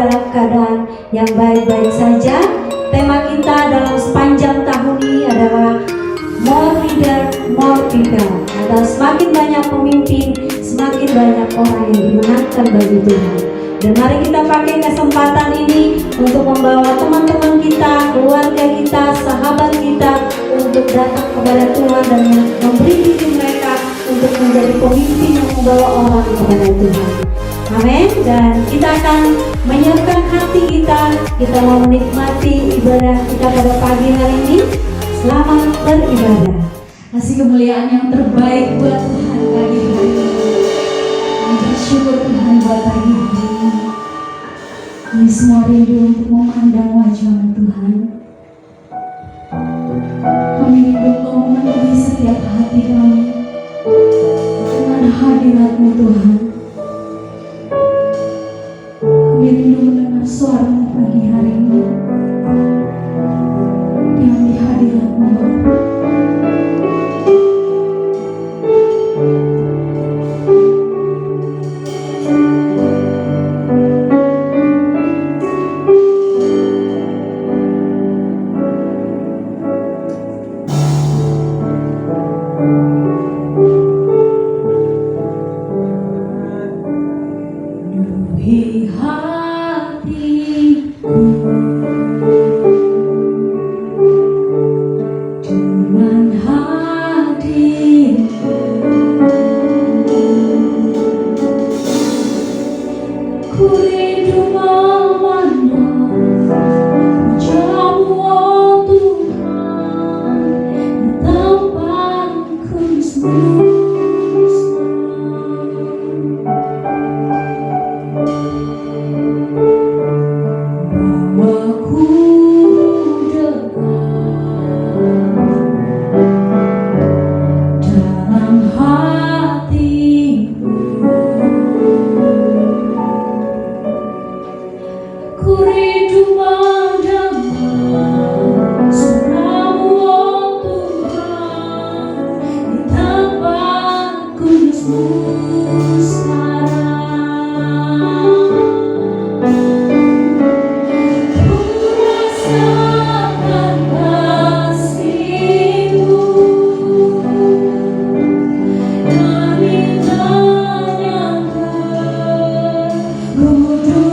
dalam keadaan yang baik-baik saja. Tema kita dalam sepanjang tahun ini adalah More Leader, More People, atau semakin banyak pemimpin, semakin banyak orang yang dimenangkan bagi Tuhan. Dan mari kita pakai kesempatan ini untuk membawa teman-teman kita, keluarga kita, sahabat kita untuk datang kepada Tuhan dan memberi diri mereka untuk menjadi pemimpin yang membawa orang kepada Tuhan. Amin. Dan kita akan menyiapkan hati kita mau menikmati ibadah kita pada pagi hari ini. Selamat beribadah. Kasih kemuliaan yang terbaik buat Tuhan pagi hari ini. Kami bersyukur Tuhan buat pagi hari ini. Kami semua rindu untuk memandang wajah-Mu Tuhan. Kami rindu Engkau memenuhi setiap hati kami dengan hadirat-Mu Tuhan. Kami rindu mendengar suara-Mu pagi hari ini. Yang di hadirat-Mu Bapa.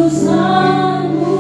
Kudusanmu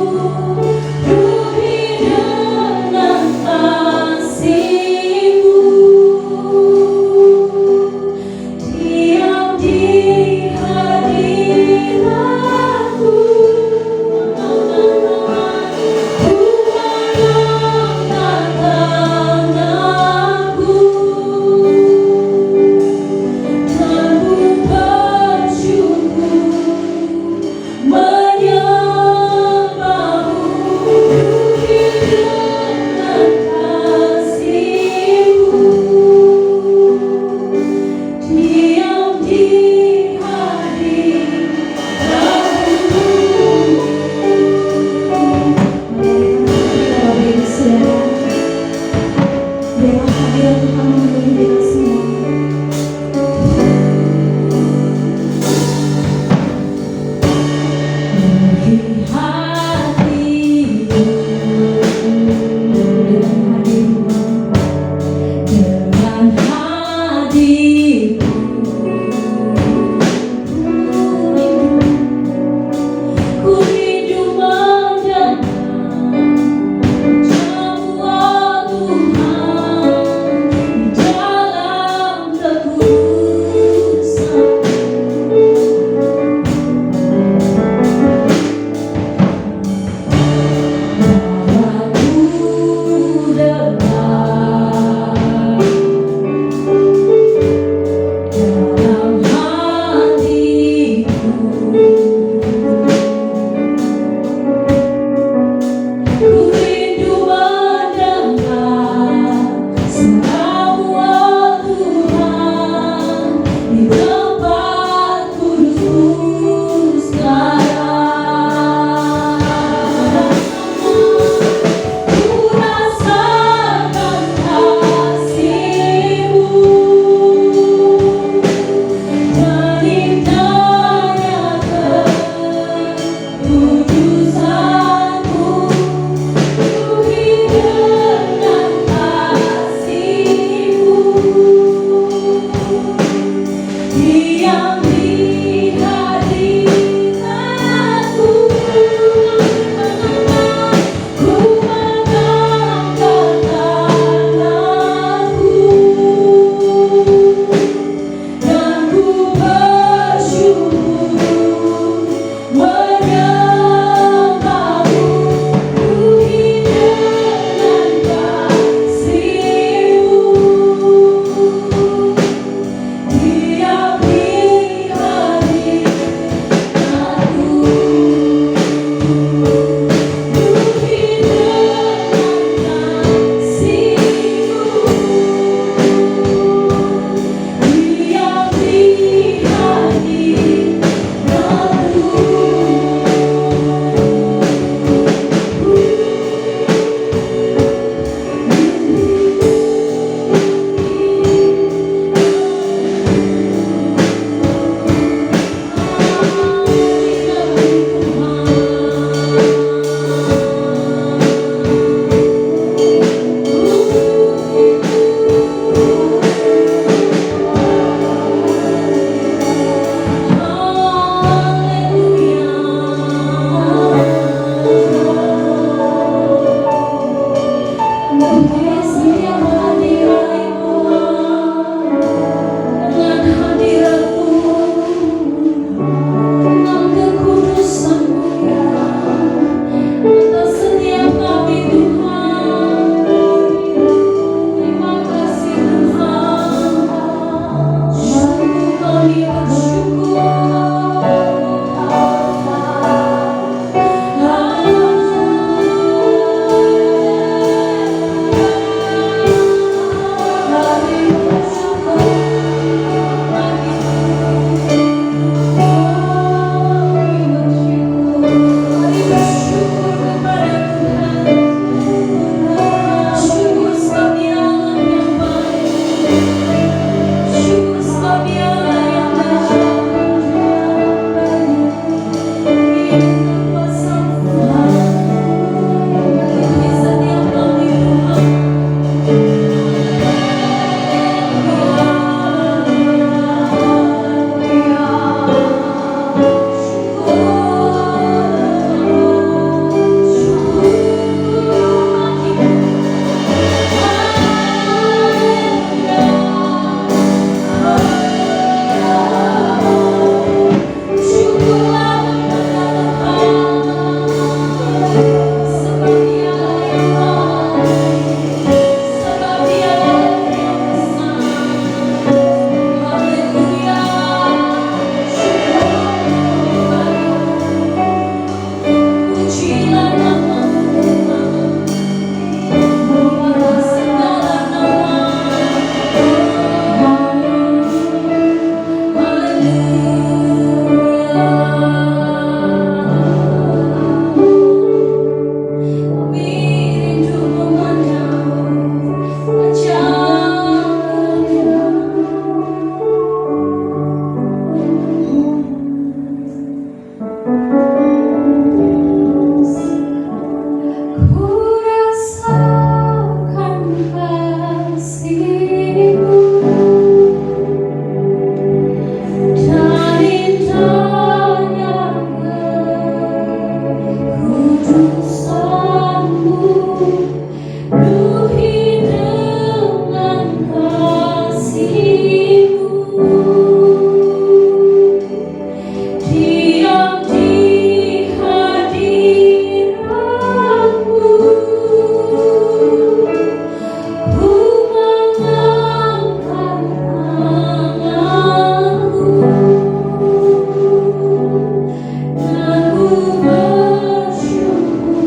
utusanmu, penuhi dengan kasih-Mu. Diam di hadirat-Mu, ku mengangkat tanganku dan ku bersyukur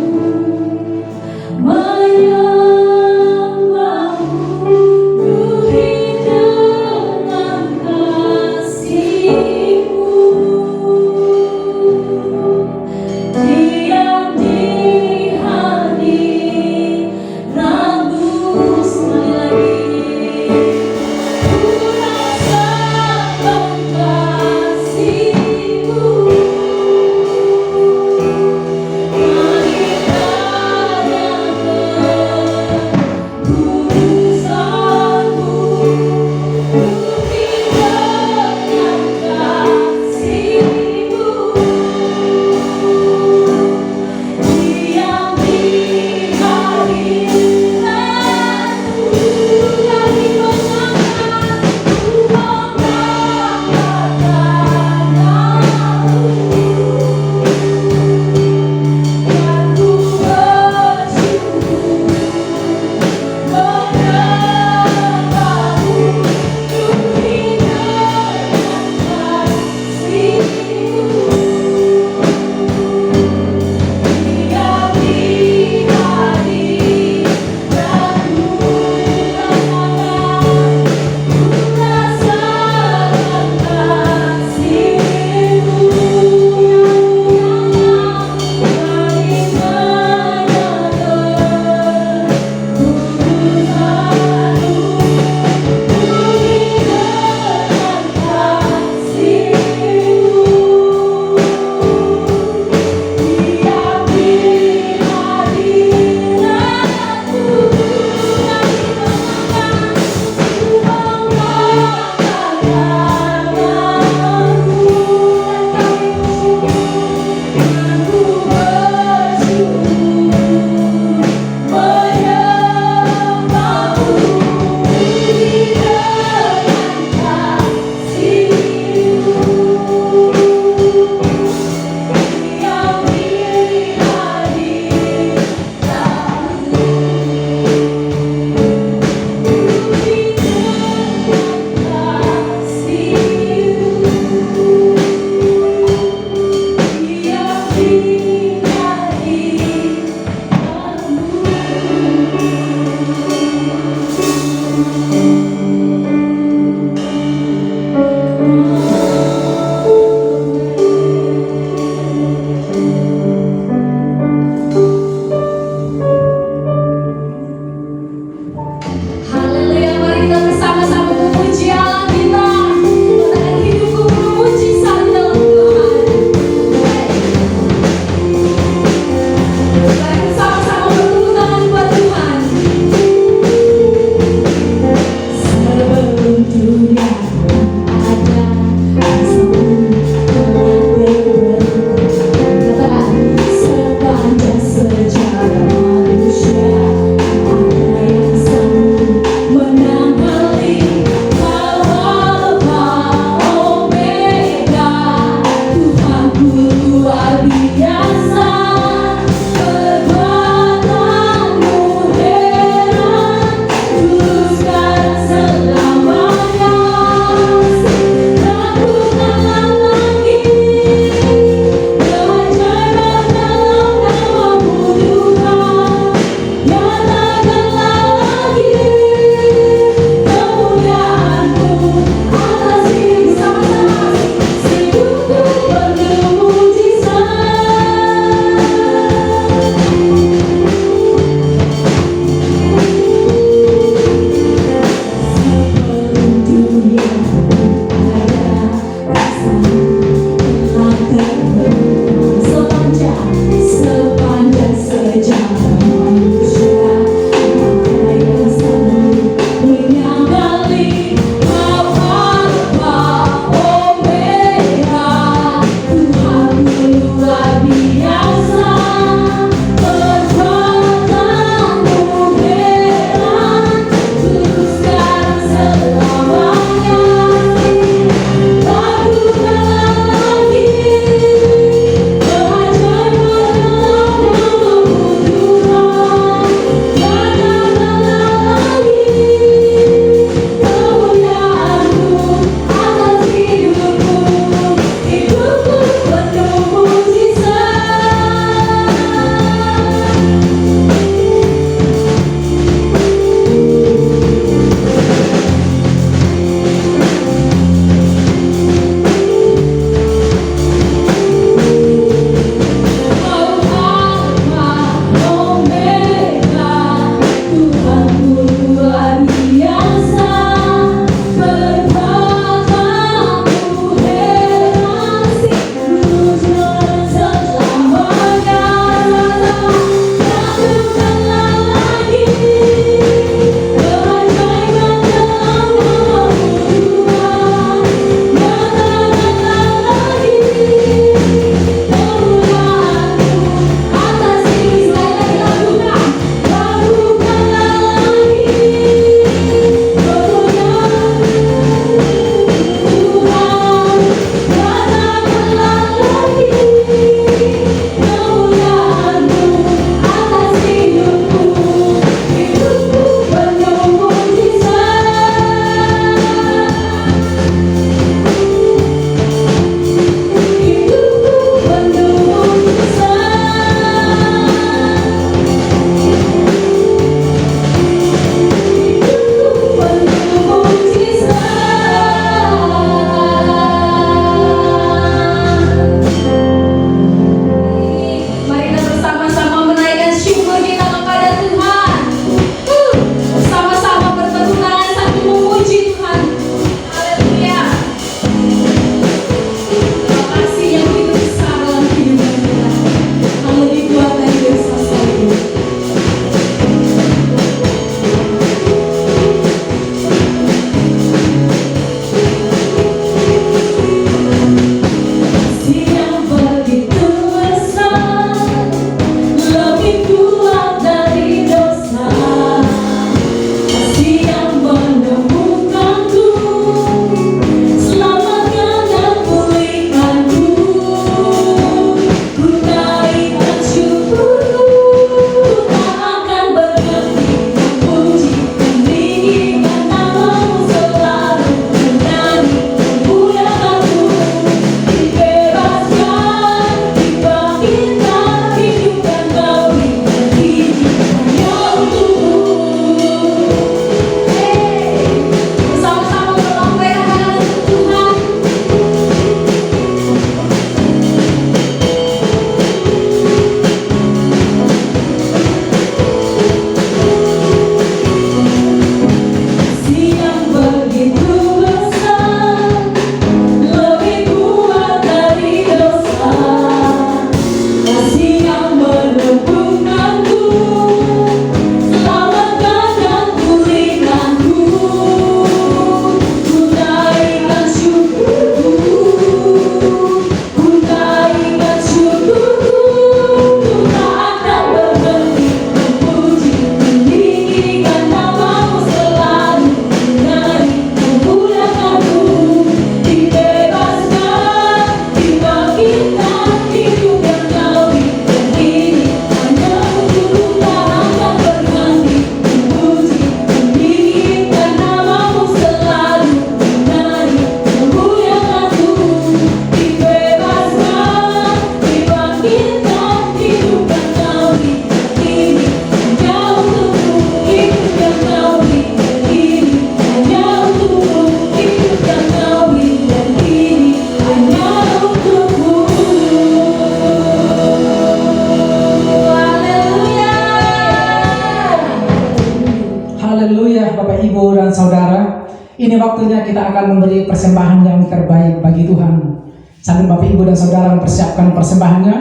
Ibu dan Saudara, ini waktunya kita akan memberi persembahan yang terbaik bagi Tuhan. Sambil Bapak Ibu dan Saudara mempersiapkan persembahannya,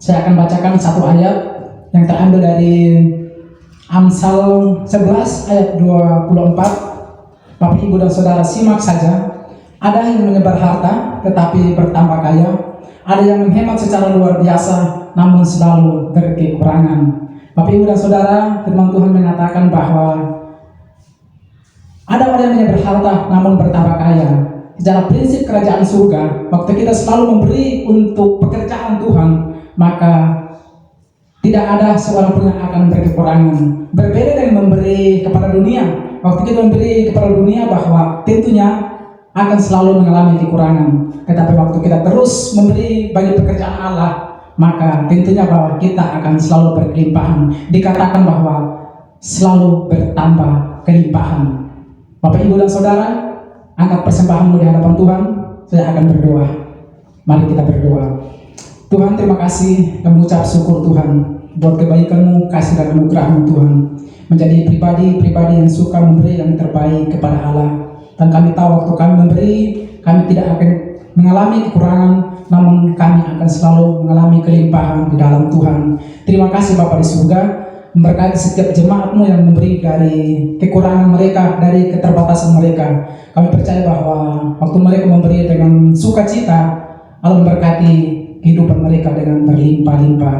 saya akan bacakan satu ayat yang terambil dari Amsal 11 ayat 24. Bapak Ibu dan Saudara simak saja. Ada yang menyebar harta tetapi bertambah kaya, ada yang menghemat secara luar biasa namun selalu berkekurangan. Bapak Ibu dan Saudara, firman Tuhan mengatakan bahwa ada orang yang menyebar harta namun bertambah kaya. Secara prinsip kerajaan surga, waktu kita selalu memberi untuk pekerjaan Tuhan, maka tidak ada seorang pun yang akan berkekurangan. Berbeda dengan memberi kepada dunia. Waktu kita memberi kepada dunia, bahwa tentunya akan selalu mengalami kekurangan. Tetapi waktu kita terus memberi bagi pekerjaan Allah, maka tentunya bahwa kita akan selalu berkelimpahan. Dikatakan bahwa selalu bertambah kelimpahan. Bapak Ibu dan Saudara, angkat persembahanmu di hadapan Tuhan. Saya akan berdoa. Mari kita berdoa. Tuhan, terima kasih, kami ucap syukur Tuhan buat kebaikan-Mu, kasih dan anugerah-Mu Tuhan. Menjadi pribadi-pribadi yang suka memberi yang terbaik kepada Allah. Dan kami tahu waktu kami memberi, kami tidak akan mengalami kekurangan, namun kami akan selalu mengalami kelimpahan di dalam Tuhan. Terima kasih Bapa di surga, memberkati setiap jemaat-Mu yang memberi dari kekurangan mereka, dari keterbatasan mereka. Kami percaya bahwa waktu mereka memberi dengan sukacita, Allah memberkati kehidupan mereka dengan berlimpah-limpah.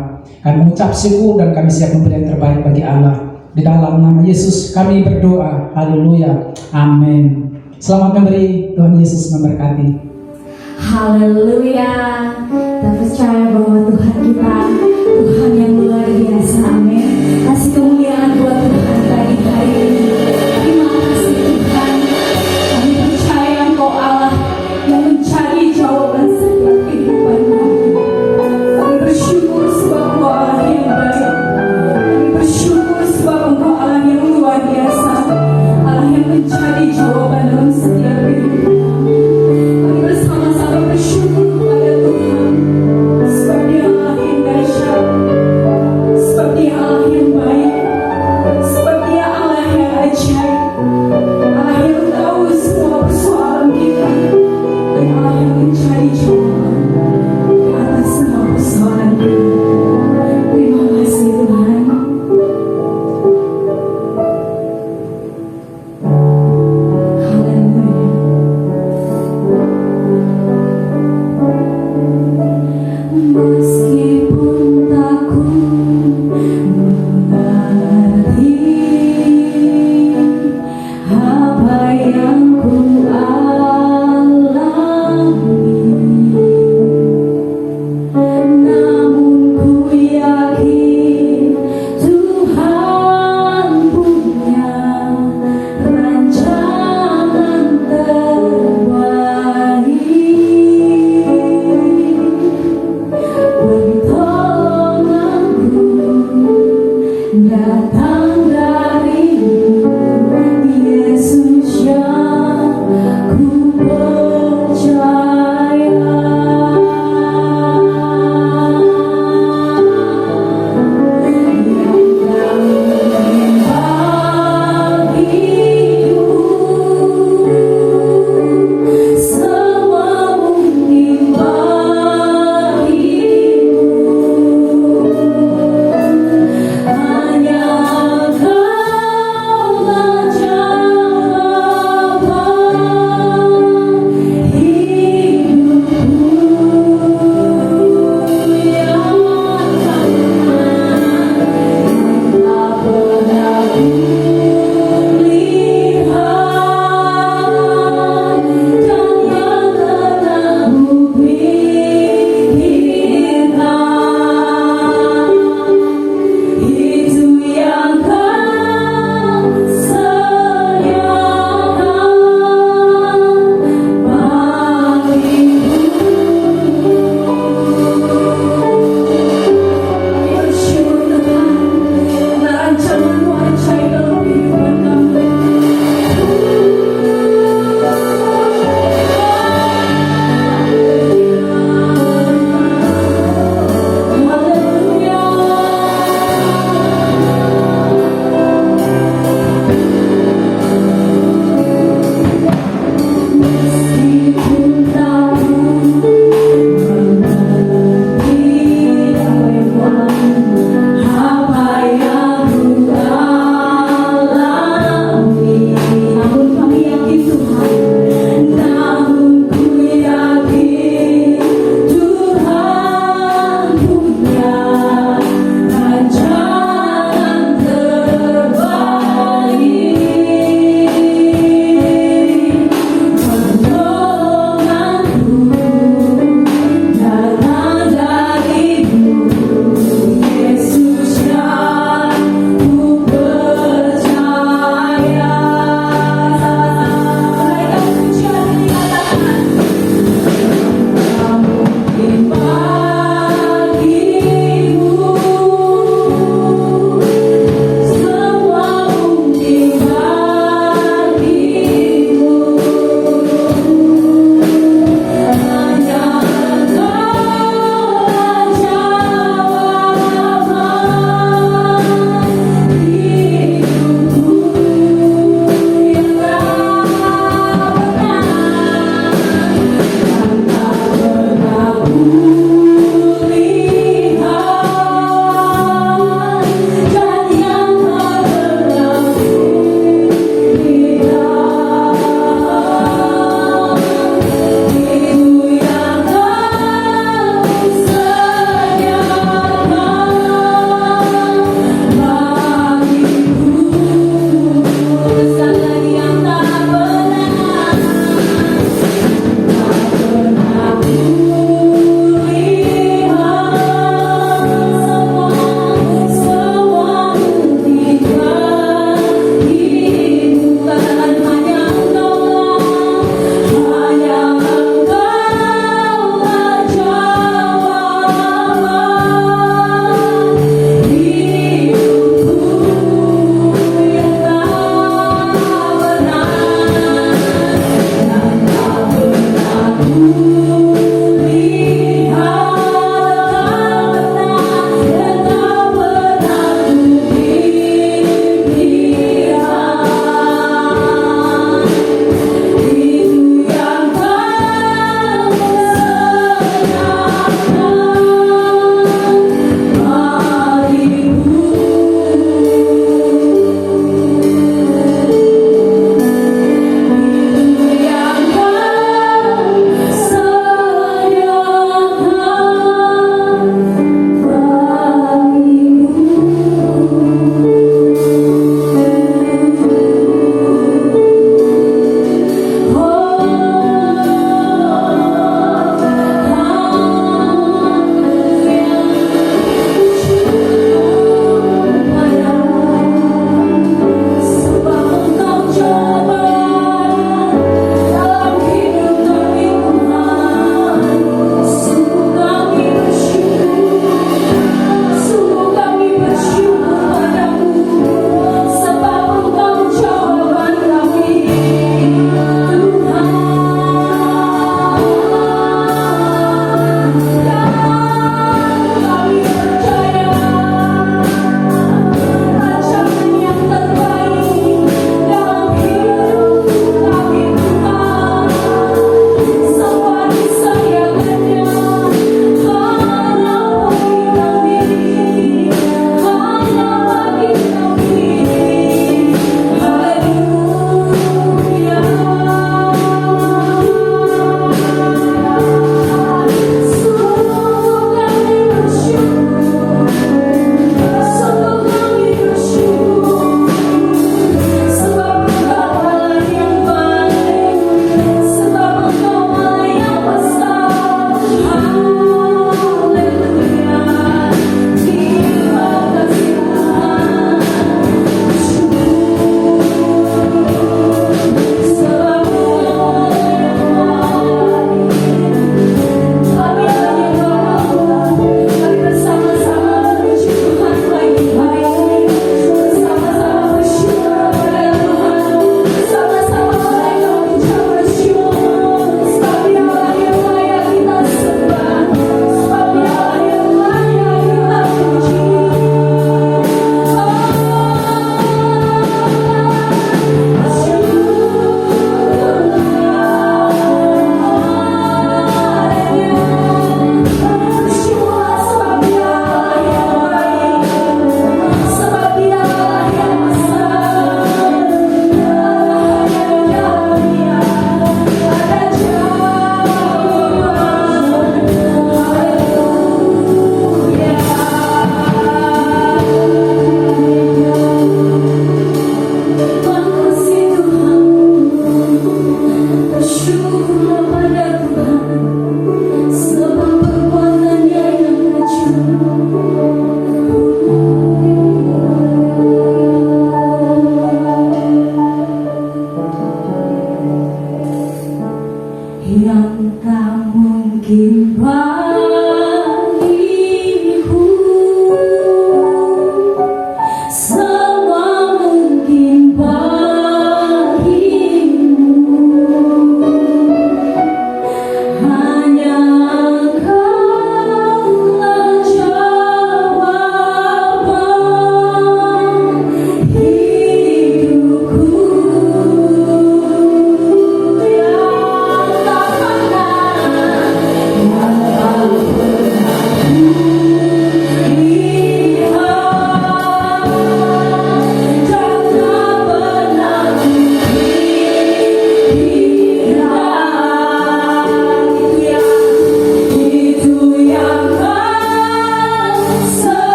Kami mengucap syukur dan kami siap memberi yang terbaik bagi Allah. Di dalam nama Yesus kami berdoa. Haleluya. Amin. Selamat memberi. Tuhan Yesus memberkati. Haleluya. Kita percaya bahwa Tuhan kita Tuhan yang luar biasa. Amin. Kasih kemuliaan buat Tuhan pagi hari ini. Terima kasih Tuhan. Kami percaya Engkau Allah yang mencari jawaban setiap kehidupan kami. Kami bersyukur sebab Engkau Allah yang baik. Kami bersyukur sebab Engkau Allah yang luar biasa. Allah yang mencari jawaban dalam setiap kehidupan. Kami bersama-sama bersyukur kepada Tuhan sebab Dia Allah yang dahsyat.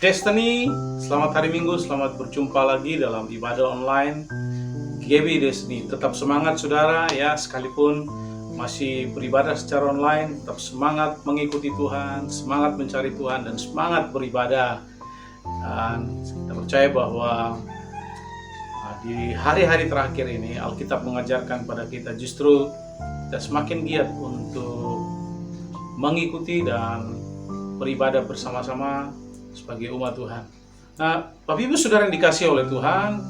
Destiny, selamat hari Minggu, selamat berjumpa lagi dalam ibadah online GBI Destiny. Tetap semangat saudara ya, sekalipun masih beribadah secara online, tetap semangat mengikuti Tuhan, semangat mencari Tuhan, dan semangat beribadah. Dan kita percaya bahwa di hari-hari terakhir ini Alkitab mengajarkan pada kita justru kita semakin giat untuk mengikuti dan beribadah bersama-sama sebagai umat Tuhan. Nah, Bapak Ibu Saudara yang dikasihi oleh Tuhan,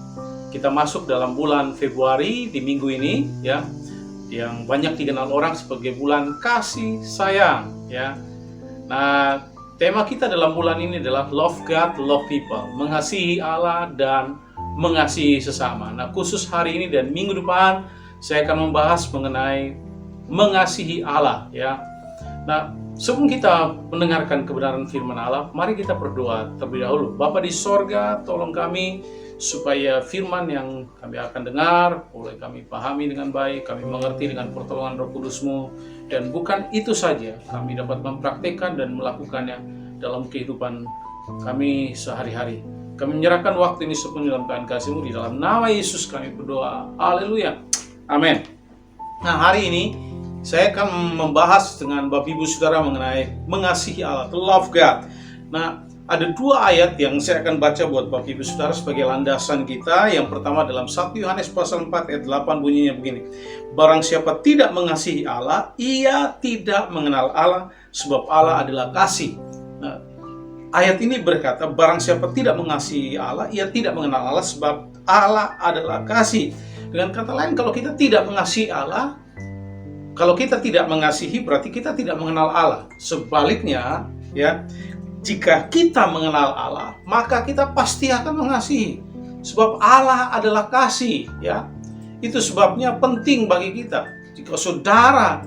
kita masuk dalam bulan Februari di minggu ini ya, yang banyak dikenal orang sebagai bulan kasih sayang ya. Nah, tema kita dalam bulan ini adalah Love God, Love People, mengasihi Allah dan mengasihi sesama. Nah, khusus hari ini dan minggu depan saya akan membahas mengenai mengasihi Allah ya. Nah, sebelum kita mendengarkan kebenaran firman Allah, mari kita berdoa terlebih dahulu. Bapa di sorga, tolong kami supaya firman yang kami akan dengar boleh kami pahami dengan baik, kami mengerti dengan pertolongan Roh Kudus-Mu, dan bukan itu saja, kami dapat mempraktikkan dan melakukannya dalam kehidupan kami sehari-hari. Kami menyerahkan waktu ini sepenuhnya dalam tangan kasih-Mu, di dalam nama Yesus kami berdoa. Haleluya. Amin. Nah, hari ini saya akan membahas dengan Bapak Ibu Saudara mengenai mengasihi Allah, to love God. Nah, ada dua ayat yang saya akan baca buat Bapak Ibu Saudara sebagai landasan kita. Yang pertama dalam 1 Yohanes pasal 4 ayat 8 bunyinya begini. Barang siapa tidak mengasihi Allah, ia tidak mengenal Allah, sebab Allah adalah kasih. Nah, ayat ini berkata, barang siapa tidak mengasihi Allah, ia tidak mengenal Allah, sebab Allah adalah kasih. Dengan kata lain, kalau kita tidak mengasihi Allah, kalau kita tidak mengasihi, berarti kita tidak mengenal Allah. Sebaliknya, ya, jika kita mengenal Allah, maka kita pasti akan mengasihi. Sebab Allah adalah kasih, ya. Itu sebabnya penting bagi kita. Jika saudara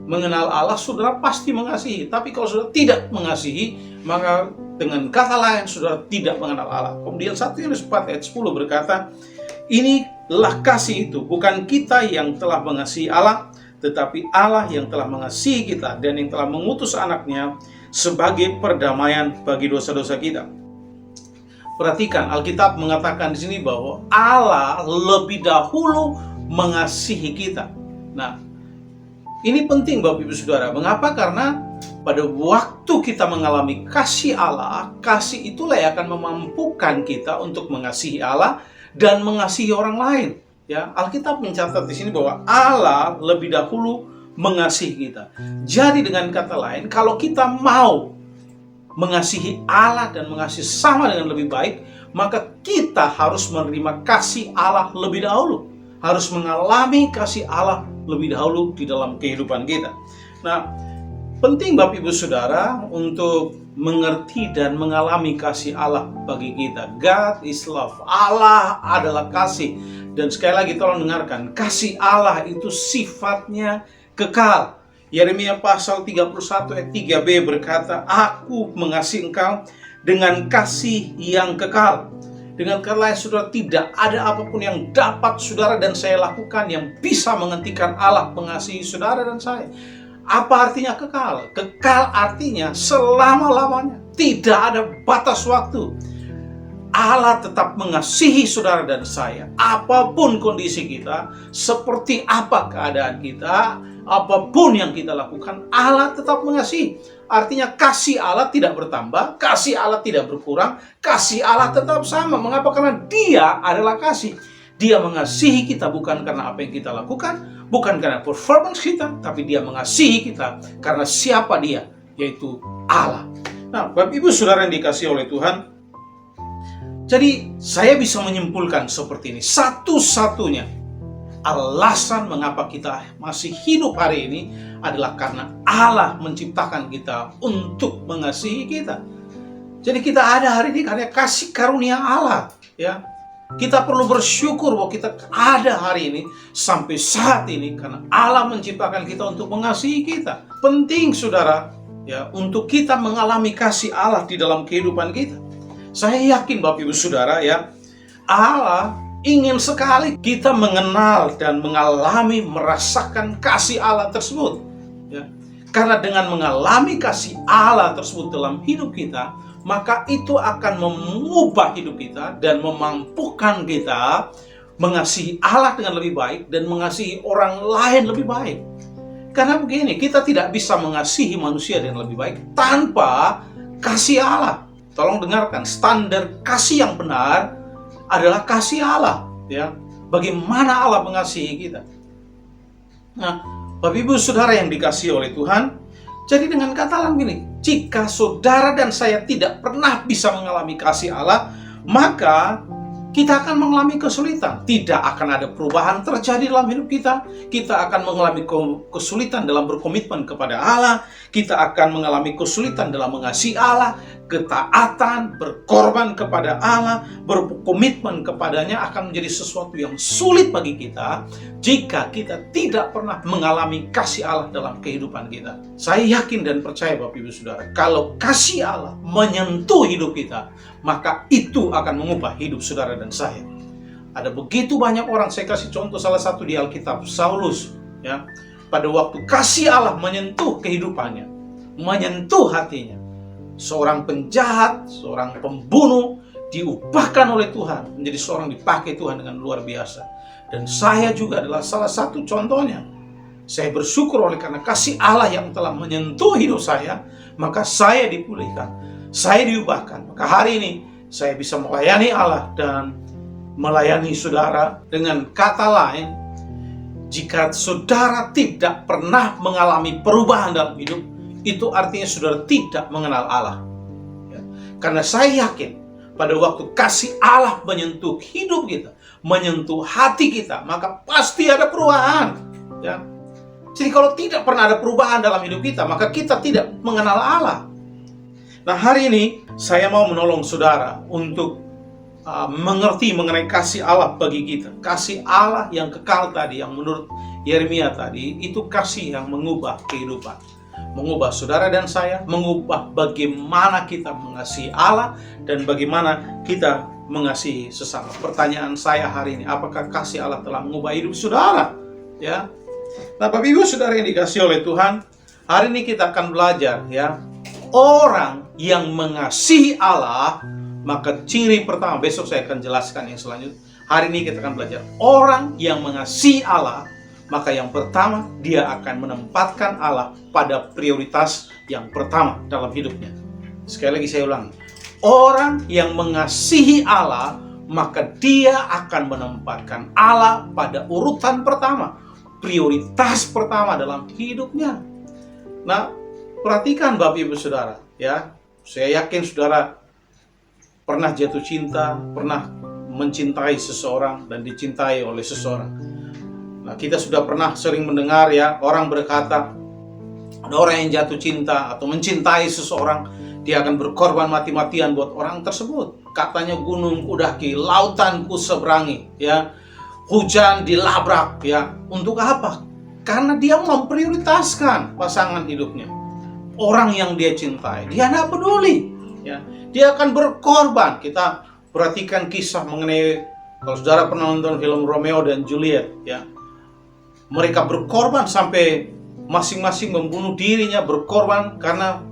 mengenal Allah, saudara pasti mengasihi. Tapi kalau saudara tidak mengasihi, maka dengan kata lain, saudara tidak mengenal Allah. Kemudian 1 Yohanes 4 ayat 10 berkata, inilah kasih itu, bukan kita yang telah mengasihi Allah, tetapi Allah yang telah mengasihi kita dan yang telah mengutus anaknya sebagai perdamaian bagi dosa-dosa kita. Perhatikan, Alkitab mengatakan di sini bahwa Allah lebih dahulu mengasihi kita. Nah, ini penting Bapak Ibu Saudara. Mengapa? Karena pada waktu kita mengalami kasih Allah, kasih itulah yang akan memampukan kita untuk mengasihi Allah dan mengasihi orang lain. Ya, Alkitab mencatat di sini bahwa Allah lebih dahulu mengasihi kita. Jadi dengan kata lain, kalau kita mau mengasihi Allah dan mengasihi sama dengan lebih baik, maka kita harus menerima kasih Allah lebih dahulu. Harus mengalami kasih Allah lebih dahulu di dalam kehidupan kita. Nah, penting Bapak Ibu Saudara untuk mengerti dan mengalami kasih Allah bagi kita. God is love. Allah adalah kasih. Dan sekali lagi tolong dengarkan, kasih Allah itu sifatnya kekal. Yeremia pasal 31 ayat 3b berkata, aku mengasihi engkau dengan kasih yang kekal. Dengan kata lain, saudara, tidak ada apapun yang dapat saudara dan saya lakukan yang bisa menghentikan Allah mengasihi saudara dan saya. Apa artinya kekal? Kekal artinya selama-lamanya. Tidak ada batas waktu. Allah tetap mengasihi saudara dan saya. Apapun kondisi kita, seperti apa keadaan kita, apapun yang kita lakukan, Allah tetap mengasihi. Artinya kasih Allah tidak bertambah, kasih Allah tidak berkurang, kasih Allah tetap sama. Mengapa? Karena Dia adalah kasih. Dia mengasihi kita bukan karena apa yang kita lakukan, bukan karena performance kita, tapi Dia mengasihi kita karena siapa Dia, yaitu Allah. Nah, Bapak Ibu Saudara yang dikasihi oleh Tuhan, jadi saya bisa menyimpulkan seperti ini. Satu-satunya alasan mengapa kita masih hidup hari ini adalah karena Allah menciptakan kita untuk mengasihi kita. Jadi kita ada hari ini karena kasih karunia Allah, ya. Kita perlu bersyukur bahwa kita ada hari ini sampai saat ini karena Allah menciptakan kita untuk mengasihi kita. Penting saudara, ya, untuk kita mengalami kasih Allah di dalam kehidupan kita. Saya yakin Bapak Ibu Saudara, ya, Allah ingin sekali kita mengenal dan mengalami, merasakan kasih Allah tersebut, ya. Karena dengan mengalami kasih Allah tersebut dalam hidup kita, maka itu akan mengubah hidup kita dan memampukan kita mengasihi Allah dengan lebih baik dan mengasihi orang lain lebih baik. Karena begini, kita tidak bisa mengasihi manusia dengan lebih baik tanpa kasih Allah. Tolong dengarkan, standar kasih yang benar adalah kasih Allah, ya. Bagaimana Allah mengasihi kita. Nah, Bapak Ibu Saudara yang dikasihi oleh Tuhan, jadi dengan kata lain gini, jika saudara dan saya tidak pernah bisa mengalami kasih Allah, maka kita akan mengalami kesulitan. Tidak akan ada perubahan terjadi dalam hidup kita. Kita akan mengalami kesulitan dalam berkomitmen kepada Allah. Kita akan mengalami kesulitan dalam mengasihi Allah. Ketaatan, berkorban kepada Allah, berkomitmen kepadanya akan menjadi sesuatu yang sulit bagi kita jika kita tidak pernah mengalami kasih Allah dalam kehidupan kita. Saya yakin dan percaya Bapak Ibu Saudara, kalau kasih Allah menyentuh hidup kita, maka itu akan mengubah hidup saudara dan saya. Ada begitu banyak orang, saya kasih contoh salah satu di Alkitab, Saulus, ya. Pada waktu kasih Allah menyentuh kehidupannya, menyentuh hatinya, seorang penjahat, seorang pembunuh diubahkan oleh Tuhan menjadi seorang dipakai Tuhan dengan luar biasa. Dan saya juga adalah salah satu contohnya. Saya bersyukur oleh karena kasih Allah yang telah menyentuh hidup saya, maka saya dipulihkan, saya diubahkan. Maka hari ini saya bisa melayani Allah dan melayani saudara. Dengan kata lain, jika saudara tidak pernah mengalami perubahan dalam hidup, itu artinya saudara tidak mengenal Allah. Ya. Karena saya yakin pada waktu kasih Allah menyentuh hidup kita, menyentuh hati kita, maka pasti ada perubahan. Ya. Jadi kalau tidak pernah ada perubahan dalam hidup kita, maka kita tidak mengenal Allah. Nah, hari ini saya mau menolong saudara untuk mengerti mengenai kasih Allah bagi kita. Kasih Allah yang kekal tadi, yang menurut Yeremia tadi, itu kasih yang mengubah kehidupan. Mengubah saudara dan saya, mengubah bagaimana kita mengasihi Allah dan bagaimana kita mengasihi sesama. Pertanyaan saya hari ini, apakah kasih Allah telah mengubah hidup saudara? Ya. Nah, Bapak Ibu Saudara yang dikasihi oleh Tuhan, hari ini kita akan belajar, ya. Orang yang mengasihi Allah, maka ciri pertama, besok saya akan jelaskan yang selanjutnya. Hari ini kita akan belajar orang yang mengasihi Allah, maka yang pertama, dia akan menempatkan Allah pada prioritas yang pertama dalam hidupnya. Sekali lagi saya ulang. Orang yang mengasihi Allah, maka dia akan menempatkan Allah pada urutan pertama. Prioritas pertama dalam hidupnya. Nah, perhatikan Bapak Ibu Saudara, ya. Saya yakin saudara pernah jatuh cinta, pernah mencintai seseorang dan dicintai oleh seseorang. Nah, kita sudah pernah sering mendengar, ya, orang berkata, ada orang yang jatuh cinta atau mencintai seseorang, dia akan berkorban mati-matian buat orang tersebut. Katanya gunung kudaki, lautan ku seberangi, ya, hujan dilabrak, ya. Untuk apa? Karena dia memprioritaskan pasangan hidupnya, orang yang dia cintai. Dia tidak peduli, ya. Dia akan berkorban. Kita perhatikan kisah mengenai, kalau saudara pernah nonton film Romeo dan Juliet, ya. Mereka berkorban sampai masing-masing membunuh dirinya, berkorban karena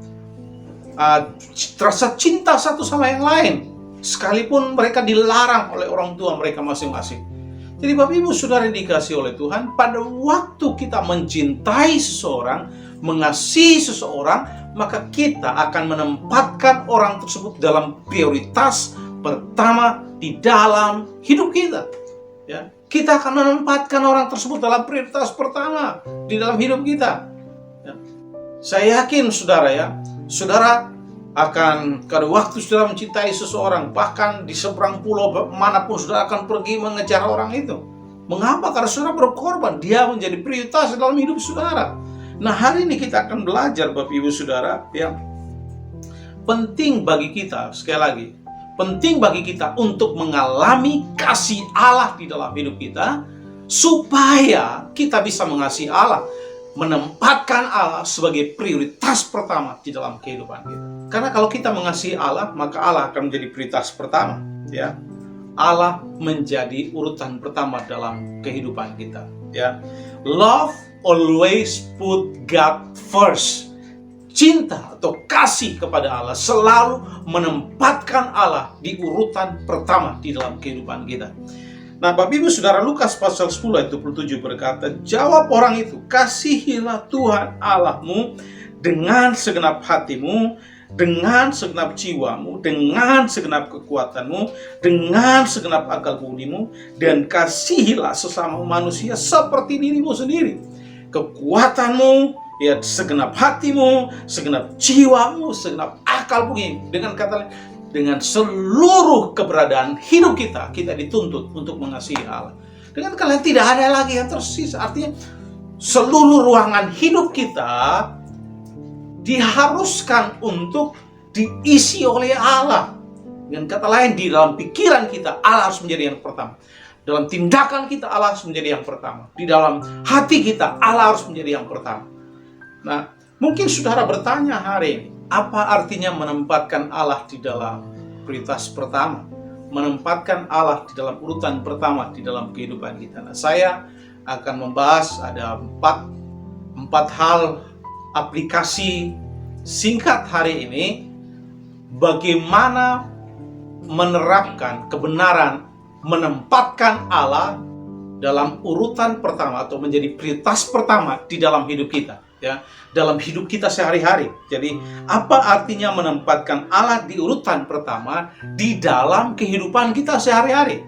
rasa cinta satu sama yang lain, sekalipun mereka dilarang oleh orang tua mereka masing-masing. Jadi Bapak Ibu Saudara yang dikasihi oleh Tuhan, pada waktu kita mencintai seseorang, mengasihi seseorang, maka kita akan menempatkan orang tersebut dalam prioritas pertama di dalam hidup kita, ya. Kita akan menempatkan orang tersebut dalam prioritas pertama di dalam hidup kita. Ya. Saya yakin saudara, ya, saudara akan, pada waktu saudara mencintai seseorang, bahkan di seberang pulau manapun saudara akan pergi mengejar orang itu. Mengapa? Karena saudara berkorban, dia menjadi prioritas dalam hidup saudara. Nah, hari ini kita akan belajar Bapak Ibu Saudara, ya, penting bagi kita, sekali lagi, penting bagi kita untuk mengalami kasih Allah di dalam hidup kita, supaya kita bisa mengasihi Allah, menempatkan Allah sebagai prioritas pertama di dalam kehidupan kita. Karena kalau kita mengasihi Allah, maka Allah akan menjadi prioritas pertama, ya. Allah menjadi urutan pertama dalam kehidupan kita, ya. Love always put God first. cinta atau kasih kepada Allah, selalu menempatkan Allah di urutan pertama di dalam kehidupan kita. Nah, Bapak Ibu Saudara, Lukas pasal 10 ayat 27 berkata, jawab orang itu, kasihilah Tuhan Allahmu dengan segenap hatimu, dengan segenap jiwamu, dengan segenap kekuatanmu, dengan segenap akal budimu, dan kasihilah sesama manusia seperti dirimu sendiri. Kekuatanmu, ya, segenap hatimu, segenap jiwamu, segenap akal budimu. Dengan kata lain, dengan seluruh keberadaan hidup kita, kita dituntut untuk mengasihi Allah. Dengan kata lain, tidak ada lagi yang tersisa. Artinya, seluruh ruangan hidup kita diharuskan untuk diisi oleh Allah. Dengan kata lain, di dalam pikiran kita, Allah harus menjadi yang pertama. Dalam tindakan kita, Allah harus menjadi yang pertama. Di dalam hati kita, Allah harus menjadi yang pertama. Nah, mungkin saudara bertanya hari ini, apa artinya menempatkan Allah di dalam prioritas pertama? Menempatkan Allah di dalam urutan pertama di dalam kehidupan kita. Nah, saya akan membahas ada empat hal aplikasi singkat hari ini, bagaimana menerapkan kebenaran menempatkan Allah dalam urutan pertama atau menjadi prioritas pertama di dalam hidup kita, ya, dalam hidup kita sehari-hari. Jadi, apa artinya menempatkan Allah di urutan pertama di dalam kehidupan kita sehari-hari?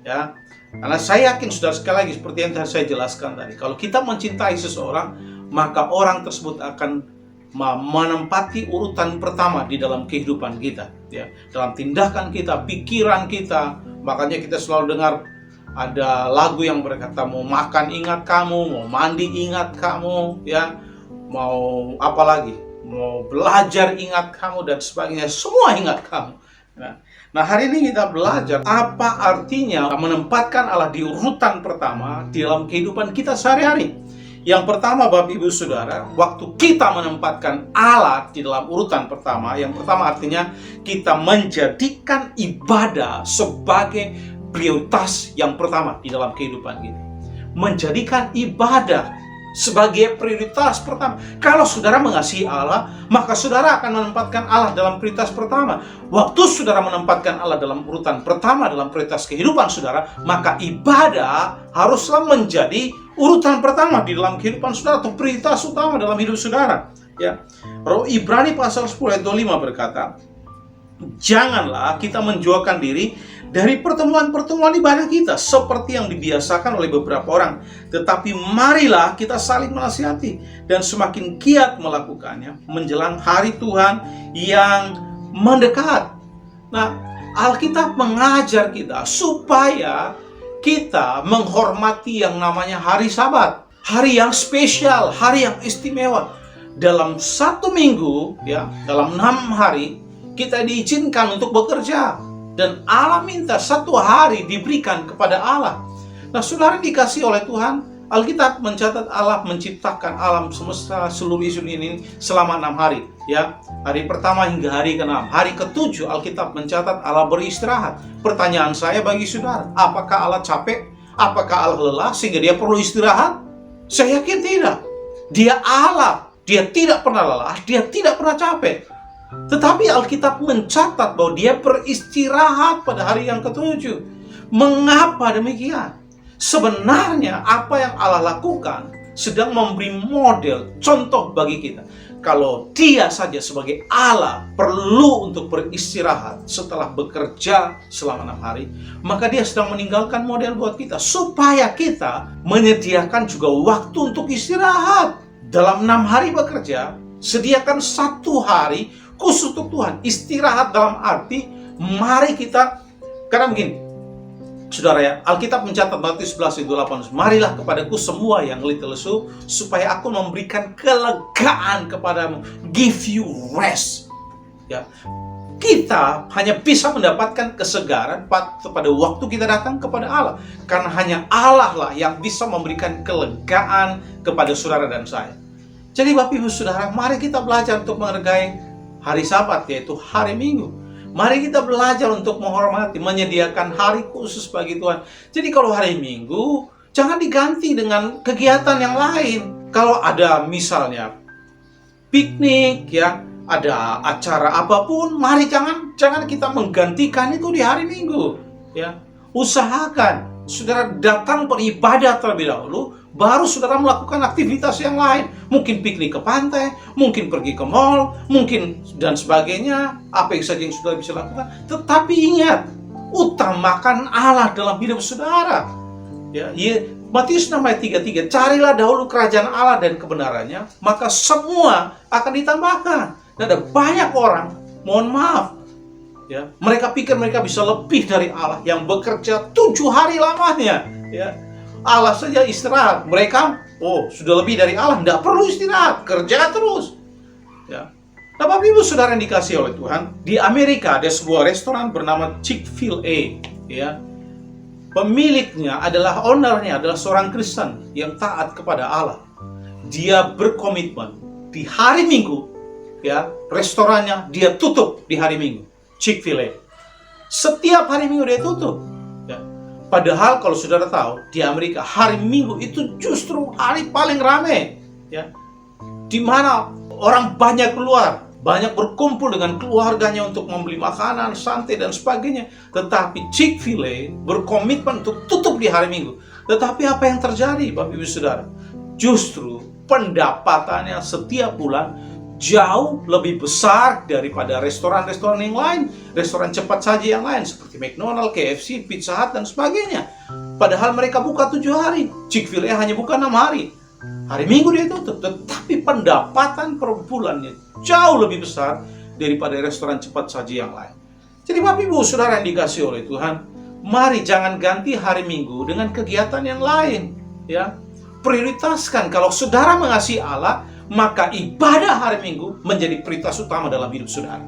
Ya, karena saya yakin, saudara, sekali lagi seperti yang saya jelaskan tadi, kalau kita mencintai seseorang, maka orang tersebut akan menempati urutan pertama di dalam kehidupan kita, ya, dalam tindakan kita, pikiran kita. Makanya kita selalu dengar ada lagu yang berkata, mau makan ingat kamu, mau mandi ingat kamu, ya, mau apa lagi, mau belajar ingat kamu, dan sebagainya, semua ingat kamu. Nah, hari ini kita belajar apa artinya menempatkan Allah di urutan pertama di dalam kehidupan kita sehari-hari. Yang pertama, Bapak Ibu Saudara, waktu kita menempatkan Allah di dalam urutan pertama, yang pertama artinya kita menjadikan ibadah sebagai prioritas yang pertama di dalam kehidupan kita. Menjadikan ibadah sebagai prioritas pertama. Kalau saudara mengasihi Allah, maka saudara akan menempatkan Allah dalam prioritas pertama. Waktu saudara menempatkan Allah dalam urutan pertama dalam prioritas kehidupan saudara, maka ibadah haruslah menjadi urutan pertama di dalam kehidupan saudara atau prioritas utama dalam hidup saudara. Ya, Ibrani pasal 10 ayat 25 berkata, janganlah kita menjauhkan diri dari pertemuan-pertemuan ibadah kita seperti yang dibiasakan oleh beberapa orang, tetapi marilah kita saling menasihati dan semakin giat melakukannya menjelang hari Tuhan yang mendekat. Nah, Alkitab mengajar kita supaya kita menghormati yang namanya hari Sabat, hari yang spesial, hari yang istimewa. Dalam satu minggu, ya, dalam 6 hari kita diizinkan untuk bekerja, dan Allah minta 1 hari diberikan kepada Allah. Nah, saudara dikasih oleh Tuhan, Alkitab mencatat Allah menciptakan alam semesta seluruh isi ini selama 6 hari, ya. Hari pertama hingga hari ke-6. Hari ke-7 Alkitab mencatat Allah beristirahat. Pertanyaan saya bagi saudara, apakah Allah capek? Apakah Allah lelah sehingga dia perlu istirahat? Saya yakin tidak. Dia Allah, dia tidak pernah lelah, dia tidak pernah capek. Tetapi Alkitab mencatat bahwa dia beristirahat pada hari yang ke-7. Mengapa demikian? Sebenarnya apa yang Allah lakukan sedang memberi model, contoh bagi kita. Kalau dia saja sebagai Allah perlu untuk beristirahat setelah bekerja selama 6 hari, maka dia sedang meninggalkan model buat kita, supaya kita menyediakan juga waktu untuk istirahat. Dalam 6 hari bekerja, sediakan 1 hari khusus untuk Tuhan. Istirahat dalam arti, mari kita, karena begini, saudara, ya, Alkitab mencatat Matius 11:8, marilah kepadaku semua yang letih lesu, supaya aku memberikan kelegaan kepadamu. Give you rest. Ya, kita hanya bisa mendapatkan kesegaran pada waktu kita datang kepada Allah, karena hanya Allah lah yang bisa memberikan kelegaan kepada saudara dan saya. Jadi Bapak Ibu Saudara, mari kita belajar untuk menghargai hari Sabat, yaitu hari Minggu. Mari kita belajar untuk menghormati, menyediakan hari khusus bagi Tuhan. Jadi kalau hari Minggu, jangan diganti dengan kegiatan yang lain. Kalau ada misalnya piknik, ya, ada acara apapun, mari jangan kita menggantikan itu di hari Minggu, ya. Usahakan saudara datang beribadah terlebih dahulu, baru saudara melakukan aktivitas yang lain. Mungkin piknik ke pantai, mungkin pergi ke mall, mungkin dan sebagainya, apa yang saja yang saudara bisa lakukan. Tetapi ingat, utamakan Allah dalam hidup saudara. Ya, Matius 6 ayat 33, carilah dahulu kerajaan Allah dan kebenarannya, maka semua akan ditambahkan. Dan ada banyak orang, mohon maaf, ya, mereka pikir mereka bisa lebih dari Allah yang bekerja 7 hari lamanya. Ya. Allah saja istirahat, mereka sudah lebih dari Allah, tidak perlu istirahat, kerja terus. Ya. Nah, Bapak Ibu Saudara yang dikasihi oleh Tuhan, di Amerika ada sebuah restoran bernama Chick-fil-A. Ya. Pemiliknya adalah ownernya adalah seorang Kristen yang taat kepada Allah. Dia berkomitmen di hari Minggu, ya, restorannya dia tutup di hari Minggu. Chick-fil-A setiap hari Minggu dia tutup, ya. Padahal kalau saudara tahu di Amerika hari Minggu itu justru hari paling ramai, ya, di mana orang banyak keluar, banyak berkumpul dengan keluarganya untuk membeli makanan, santai dan sebagainya. Tetapi Chick-fil-A berkomitmen untuk tutup di hari Minggu. Tetapi apa yang terjadi, Bapak Ibu Saudara? Justru pendapatannya setiap bulan jauh lebih besar daripada restoran-restoran yang lain, restoran cepat saji yang lain seperti McDonald's, KFC, Pizza Hut dan sebagainya. Padahal mereka buka 7 hari, Chick-fil-A hanya buka 6 hari. Hari Minggu dia tutup, tetapi pendapatan per bulannya jauh lebih besar daripada restoran cepat saji yang lain. Jadi Bapak Ibu Saudara yang dikasihi oleh Tuhan, mari jangan ganti hari Minggu dengan kegiatan yang lain, ya. Prioritaskan, kalau saudara mengasihi Allah, maka ibadah hari Minggu menjadi prioritas utama dalam hidup saudara.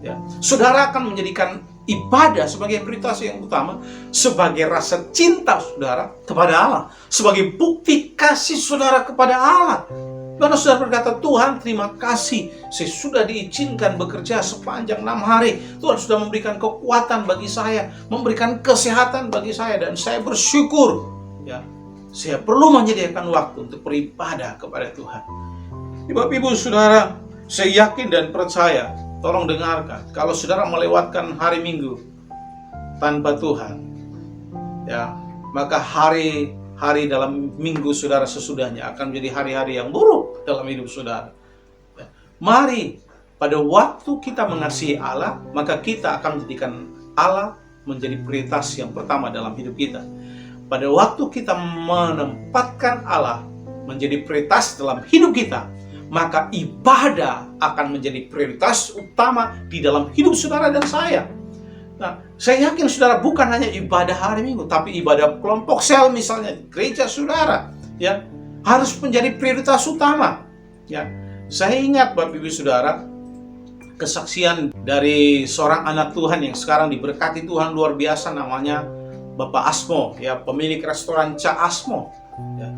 Ya. Saudara akan menjadikan ibadah sebagai prioritas yang utama, sebagai rasa cinta saudara kepada Allah, sebagai bukti kasih saudara kepada Allah. Karena saudara berkata, Tuhan terima kasih, saya sudah diizinkan bekerja sepanjang 6 hari. Tuhan sudah memberikan kekuatan bagi saya, memberikan kesehatan bagi saya, dan saya bersyukur. Ya, saya perlu menyediakan waktu untuk beribadah kepada Tuhan. Bapak Ibu Saudara, saya yakin dan percaya, tolong dengarkan, kalau saudara melewatkan hari Minggu tanpa Tuhan, ya, maka hari-hari dalam minggu saudara sesudahnya akan menjadi hari-hari yang buruk dalam hidup saudara. Ya. Mari pada waktu kita mengasihi Allah, maka kita akan menjadikan Allah menjadi prioritas yang pertama dalam hidup kita. Pada waktu kita menempatkan Allah menjadi prioritas dalam hidup kita, maka ibadah akan menjadi prioritas utama di dalam hidup saudara dan saya. Nah, saya yakin saudara bukan hanya ibadah hari Minggu, tapi ibadah kelompok sel misalnya, gereja saudara, ya, harus menjadi prioritas utama. Ya, saya ingat Bapak Ibu Saudara, kesaksian dari seorang anak Tuhan yang sekarang diberkati Tuhan luar biasa, namanya Bapak Asmo, ya, pemilik restoran Ca Asmo. Ya.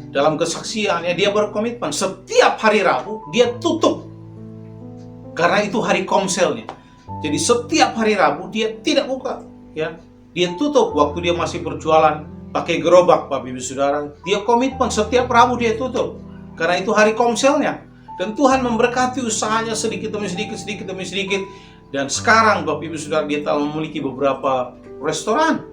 Dalam kesaksiannya dia berkomitmen setiap hari Rabu dia tutup, karena itu hari komselnya. Jadi setiap hari Rabu dia tidak buka, ya. Dia tutup. Waktu dia masih berjualan pakai gerobak, Bapak Ibu Saudara, dia komitmen setiap Rabu dia tutup, karena itu hari komselnya. Dan Tuhan memberkati usahanya sedikit demi sedikit. Dan sekarang Bapak Ibu Saudara, dia telah memiliki beberapa restoran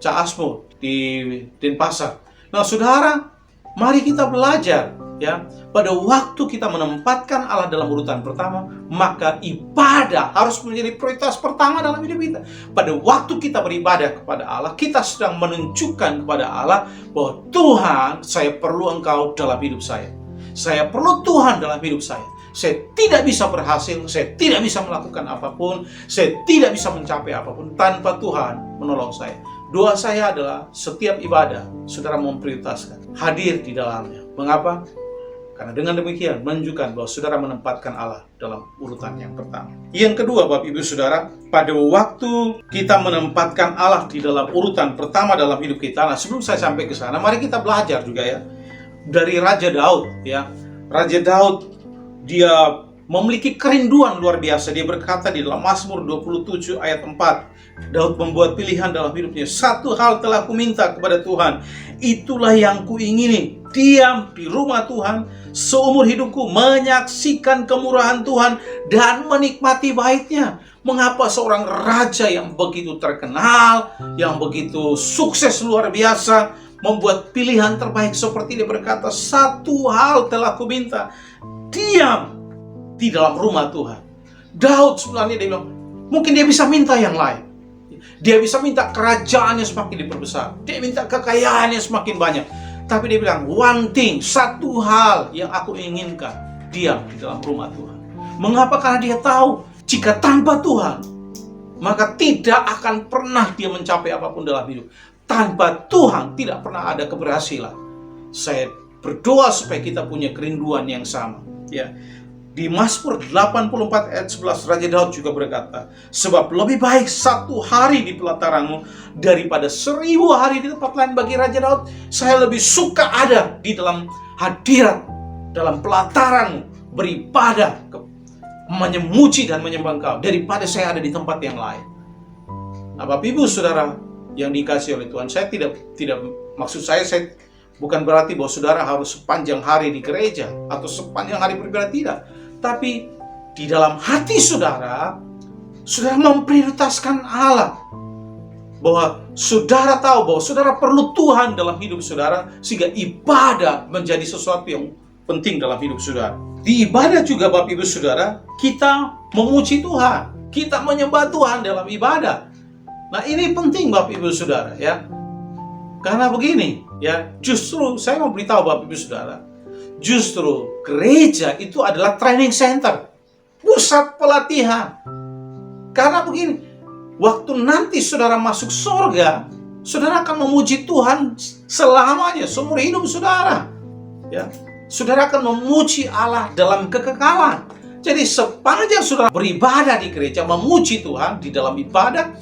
Ca Asmo di Denpasar. Nah saudara, mari kita belajar, ya, pada waktu kita menempatkan Allah dalam urutan pertama, maka ibadah harus menjadi prioritas pertama dalam hidup kita. Pada waktu kita beribadah kepada Allah, kita sedang menunjukkan kepada Allah bahwa Tuhan, saya perlu Engkau dalam hidup saya. Saya perlu Tuhan dalam hidup saya. Saya tidak bisa berhasil, saya tidak bisa melakukan apapun, saya tidak bisa mencapai apapun tanpa Tuhan menolong saya. Doa saya adalah setiap ibadah saudara memprioritaskan hadir di dalamnya. Mengapa? Karena dengan demikian menunjukkan bahwa saudara menempatkan Allah dalam urutan yang pertama. Yang kedua, Bapak Ibu Saudara, pada waktu kita menempatkan Allah di dalam urutan pertama dalam hidup kita. Nah, sebelum saya sampai ke sana, mari kita belajar juga, ya, dari Raja Daud, ya. Raja Daud dia memiliki kerinduan luar biasa. Dia berkata di dalam Mazmur 27 ayat 4, Daud membuat pilihan dalam hidupnya. Satu hal telah kuminta kepada Tuhan, itulah yang kuingini, diam di rumah Tuhan seumur hidupku, menyaksikan kemurahan Tuhan dan menikmati baiknya. Mengapa seorang raja yang begitu terkenal, yang begitu sukses luar biasa, membuat pilihan terbaik seperti dia berkata, satu hal telah kuminta, diam di dalam rumah Tuhan. Daud sebenarnya dia bilang, mungkin dia bisa minta yang lain. Dia bisa minta kerajaannya semakin diperbesar. Dia minta kekayaannya semakin banyak. Tapi dia bilang, one thing, satu hal yang aku inginkan, diam di dalam rumah Tuhan. Mengapa? Karena dia tahu, jika tanpa Tuhan, maka tidak akan pernah dia mencapai apapun dalam hidup. Tanpa Tuhan tidak pernah ada keberhasilan. Saya berdoa supaya kita punya kerinduan yang sama. Ya. Di Mazmur 84 ayat 11, Raja Daud juga berkata, sebab lebih baik 1 hari di pelataranmu daripada 1000 hari di tempat lain. Bagi Raja Daud, saya lebih suka ada di dalam hadirat, dalam pelataranmu, beribadah, menyemuji dan menyembah Engkau, daripada saya ada di tempat yang lain. Nah, Bapak Ibu Saudara yang dikasihi oleh Tuhan, saya tidak maksud saya bukan berarti bahwa saudara harus sepanjang hari di gereja atau sepanjang hari beribadah, tidak. Tapi di dalam hati saudara memprioritaskan Allah. Bahwa saudara tahu bahwa saudara perlu Tuhan dalam hidup saudara, sehingga ibadah menjadi sesuatu yang penting dalam hidup saudara. Di ibadah juga Bapak Ibu Saudara, kita memuji Tuhan, kita menyembah Tuhan dalam ibadah. Nah, ini penting Bapak Ibu Saudara, ya. Karena begini, ya, justru saya mau beritahu Bapak Ibu Saudara, justru gereja itu adalah training center, pusat pelatihan. Karena begini, waktu nanti saudara masuk surga, saudara akan memuji Tuhan selamanya, seumur hidup saudara. Ya, saudara akan memuji Allah dalam kekekalan. Jadi sepanjang saudara beribadah di gereja, memuji Tuhan di dalam ibadah,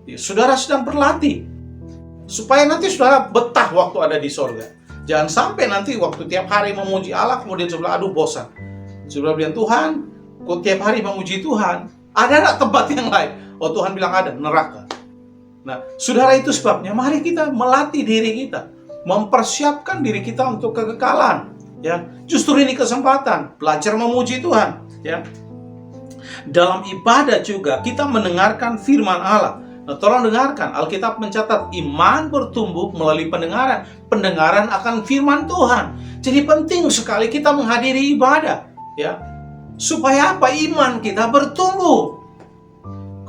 ya, saudara sedang berlatih. Supaya nanti saudara betah waktu ada di surga. Jangan sampai nanti waktu tiap hari memuji Allah, kemudian saudara, aduh bosan. Saudara bilang, Tuhan, kok tiap hari memuji Tuhan? Ada nggak tempat yang lain? Oh, Tuhan bilang ada, neraka. Nah, saudara, itu sebabnya mari kita melatih diri kita, mempersiapkan diri kita untuk kekekalan. Ya, justru ini kesempatan belajar memuji Tuhan. Ya, dalam ibadah juga kita mendengarkan firman Allah. Nah, tolong dengarkan, Alkitab mencatat iman bertumbuh melalui pendengaran. Pendengaran akan firman Tuhan. Jadi penting sekali kita menghadiri ibadah, ya. Supaya apa? Iman kita bertumbuh.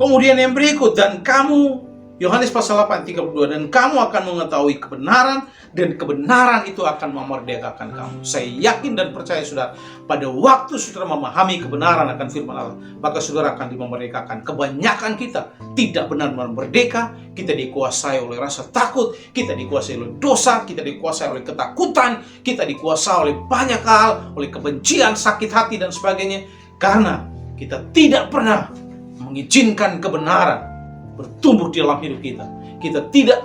Kemudian yang berikut, dan kamu, Yohanes pasal 8:32, dan kamu akan mengetahui kebenaran, dan kebenaran itu akan memerdekakan kamu. Saya yakin dan percaya saudara, pada waktu saudara memahami kebenaran akan firman Allah, maka saudara akan dimerdekakan. Kebanyakan kita tidak benar-benar merdeka, kita dikuasai oleh rasa takut, kita dikuasai oleh dosa, kita dikuasai oleh ketakutan, kita dikuasai oleh banyak hal, oleh kebencian, sakit hati, dan sebagainya. Karena kita tidak pernah mengizinkan kebenaran bertumbuh di dalam hidup kita. Kita tidak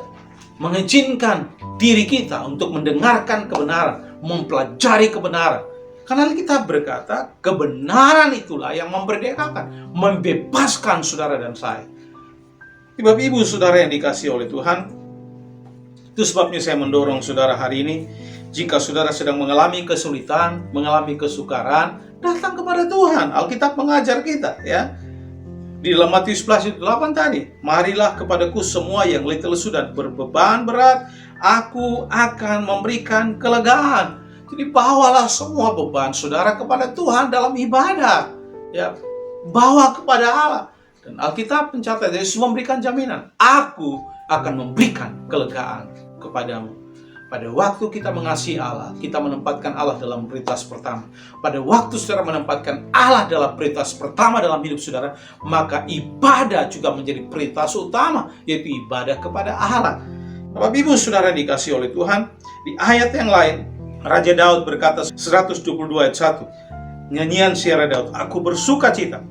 mengizinkan diri kita untuk mendengarkan kebenaran, mempelajari kebenaran. Karena kita berkata, kebenaran itulah yang memerdekakan, membebaskan saudara dan saya. Bapak Ibu Saudara yang dikasihi oleh Tuhan, itu sebabnya saya mendorong saudara hari ini, jika saudara sedang mengalami kesulitan, mengalami kesukaran, datang kepada Tuhan. Alkitab mengajar kita, ya. Di dalam Matius 11:8 tadi, marilah kepadaku semua yang letih lesu dan berbeban berat, aku akan memberikan kelegaan. Jadi bawalah semua beban saudara kepada Tuhan dalam ibadah, ya, bawa kepada Allah. Dan Alkitab mencatat, Yesus memberikan jaminan, aku akan memberikan kelegaan kepadamu. Pada waktu kita mengasihi Allah, kita menempatkan Allah dalam prioritas pertama. Pada waktu saudara menempatkan Allah dalam prioritas pertama dalam hidup saudara, maka ibadah juga menjadi prioritas utama, yaitu ibadah kepada Allah. Bapak Ibu Saudara dikasihi oleh Tuhan, di ayat yang lain, Raja Daud berkata 122 ayat 1, nyanyian Syair Daud, aku bersuka cita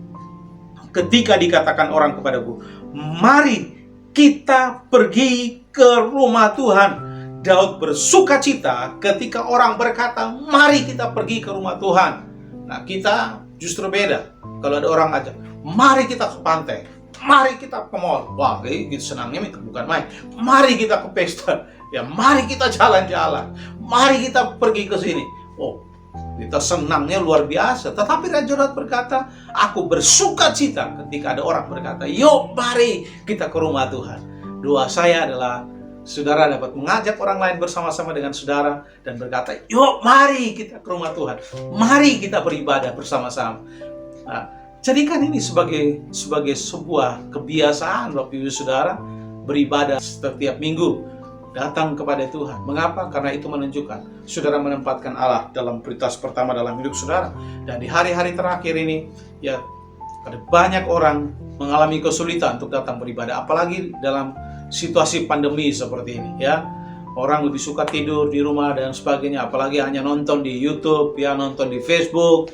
ketika dikatakan orang kepadaku, mari kita pergi ke rumah Tuhan. Daud bersuka cita ketika orang berkata, mari kita pergi ke rumah Tuhan. Nah, kita justru beda. Kalau ada orang ajak, mari kita ke pantai, mari kita ke mall. Wah, gitu senangnya itu bukan main. Mari kita ke pesta, ya mari kita jalan-jalan, mari kita pergi ke sini. Oh, kita senangnya luar biasa. Tetapi Raja Daud berkata, aku bersuka cita ketika ada orang berkata, yuk mari kita ke rumah Tuhan. Doa saya adalah saudara dapat mengajak orang lain bersama-sama dengan saudara dan berkata, yuk mari kita ke rumah Tuhan, mari kita beribadah bersama-sama. Nah, jadikan ini sebagai sebuah kebiasaan Bapak Ibu Saudara, beribadah setiap minggu, datang kepada Tuhan. Mengapa? Karena itu menunjukkan saudara menempatkan Allah dalam prioritas pertama dalam hidup saudara. Dan di hari-hari terakhir ini, ya, ada banyak orang mengalami kesulitan untuk datang beribadah, apalagi dalam situasi pandemi seperti ini, ya. Orang lebih suka tidur di rumah dan sebagainya, apalagi hanya nonton di YouTube, ya, nonton di Facebook.